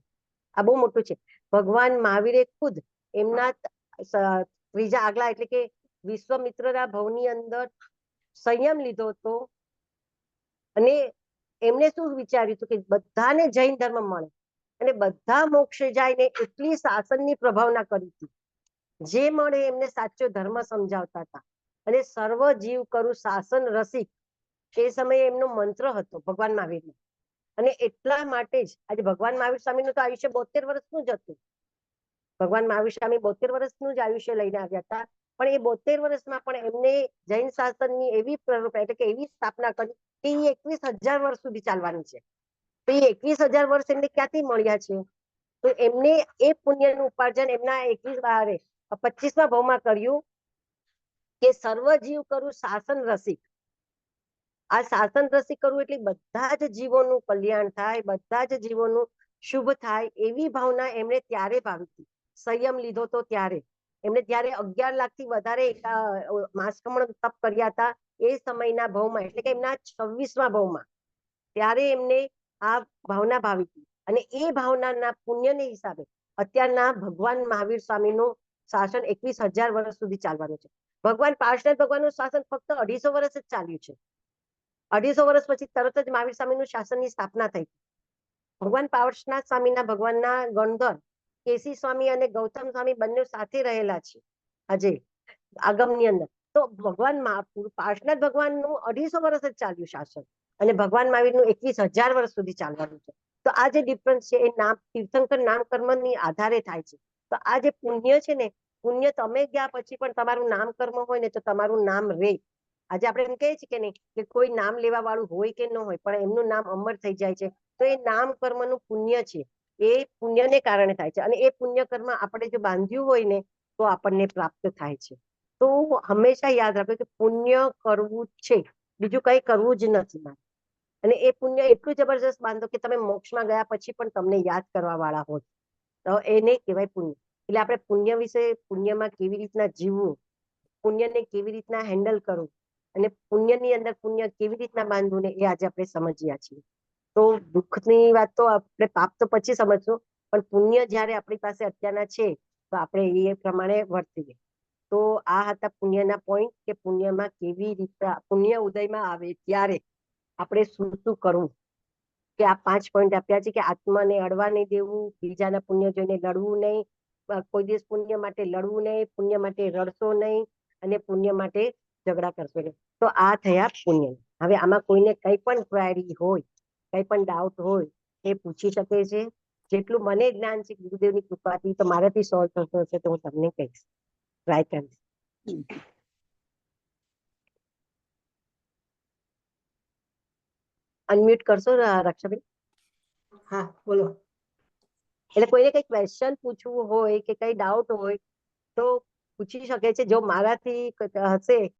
આ બહુ મોટું છે. ભગવાન મહાવીરે ખુદ એમના ત્રીજા આગલા એટલે કે વિશ્વમિત્રના ભવની અંદર સંયમ લીધો હતો અને એમને શું વિચાર્યું હતું કે બધાને જૈન ધર્મ મળે અને બધા મોક્ષે જાય ને એટલી શાસનની પ્રભાવના કરી હતી. જે મળે એમને સાચો ધર્મ સમજાવતા હતા અને સર્વ જીવ કરું શાસન રસિક એ સમયે એમનો મંત્ર હતો ભગવાન મહાવીરનો. અને એટલા માટે જ આજે ભગવાન મહાવીર સ્વામીનું તો આયુષ્ય 72 વર્ષનું જ હતું. ભગવાન મહાવીર સ્વામી 72 વર્ષનું જ આયુષ્ય લઈને આવ્યા હતા, પણ એ 72 વર્ષમાં પણ એમને જૈન શાસનની એવી એટલે કે એવી સ્થાપના કરી કે એ 21,000 વર્ષ સુધી ચાલવાની છે. તો એ 21,000 વર્ષ એમને ક્યાંથી મળ્યા છે? તો એમને એ પુણ્યનું ઉપાર્જન એમના 25મા ભાવમાં કર્યું કે સર્વજીવ કરું શાસન રસિક. આ શાસન રસિક કરવું એટલે બધા જ જીવોનું કલ્યાણ થાય, બધા જ જીવોનું શુભ થાય, એવી ભાવના એમણે ત્યારે ભાવી હતી. સંયમ લીધો તો ત્યારે એમણે ત્યારે 11 લાખથી વધારે માસકમણ તપ કર્યા હતા એ સમયના ભાવમાં, એટલે કે એમના 26મા ભાવમાં. ત્યારે એમને આ ભાવના ભાવી હતી અને એ ભાવનાના પુણ્યને હિસાબે અત્યારના ભગવાન મહાવીર સ્વામીનું શાસન 21,000 વર્ષ સુધી ચાલવાનું છે. ભગવાન પાર્ષદ ભગવાનનું શાસન ફક્ત 250 વર્ષ જ ચાલ્યું છે. 250 વર્ષ પછી તરત જ મહાવીર સ્વામીનું શાસનની સ્થાપના થઈ. ભગવાન પાર્શ્વનાથ સ્વામીના ભગવાનના ગણધર કેસી સ્વામી અને ગૌતમ સ્વામી બંને સાથે રહેલા છે આજે આગમની અંદર. તો ભગવાન પાર્શ્વનાથ ભગવાનનું 250 વર્ષ જ ચાલ્યું શાસન અને ભગવાન મહાવીરનું 21,000 વર્ષ સુધી ચાલવાનું છે. તો આ જે ડિફરન્સ છે એ નામ તીર્થંકર નામ કર્મની આધારે થાય છે. તો આ જે પુણ્ય છે ને, પુણ્ય તમે ગયા પછી પણ તમારું નામ કર્મ હોય ને તો તમારું નામ રે. આજે આપણે એમ કહીએ છીએ કે નહીં કે કોઈ નામ લેવા વાળું હોય કે ન હોય પણ એમનું નામ અમર થઈ જાય છે. તો એ નામ કર્મનું પુણ્ય છે, એ પુણ્યને કારણે થાય છે અને એ પુણ્ય કર્મ આપણે જો બાંધ્યું હોય ને તો આપણને પ્રાપ્ત થાય છે. તો હંમેશા યાદ રાખો કે પુણ્ય કરવું છે, બીજું કઈ કરવું જ નથી મારે. અને એ પુણ્ય એટલું જબરજસ્ત બાંધો કે તમે મોક્ષમાં ગયા પછી પણ તમને યાદ કરવા વાળા હોય, તો એને કહેવાય પુણ્ય. એટલે આપણે પુણ્ય વિશે, પુણ્યમાં કેવી રીતના જીવવું, પુણ્યને કેવી રીતના હેન્ડલ કરવું અને પુણ્યની અંદર પુણ્ય કેવી રીતના બાંધવું ને એ આજે આપણે સમજ્યા છીએ. તો દુઃખની વાત તો આપણે પાપ તો પછી સમજશું, પણ પુણ્ય જ્યારે આપણી પાસે અત્યારના છે તો આપણે એ પ્રમાણે વર્તીએ. તો આ હતા પુણ્યના પોઈન્ટ કે પુણ્યમાં કેવી રીતે પુણ્ય ઉદયમાં આવે ત્યારે આપણે શું શું કરવું. કે આ 5 પોઈન્ટ આપ્યા છે કે આત્માને અડવા નહીં દેવું, બીજાના પુણ્ય જોઈને લડવું નહીં, કોઈ દિવસ પુણ્ય માટે લડવું નહીં, પુણ્ય માટે રડશો નહીં અને પુણ્ય માટે ઝઘડા કરશો નહીં. તો આ થયા પુણ્ય. હવે આમાં કોઈને કઈ પણ ક્વેરી હોય, કઈ પણ ડાઉટ હોય એ પૂછી શકે છે. જેટલું મને જ્ઞાન છે ગુરુદેવની કૃપાથી તો મારાથી સોલ્વ થતો હશે તો હું તમને કહીશ, ટ્રાય કરીશ. અનમ્યુટ કરશો રક્ષાબેન? હા બોલો. એટલે કોઈને કઈ ક્વેશ્ચન પૂછવું હોય કે કઈ ડાઉટ હોય તો પૂછી શકે છે. જો મારાથી હશે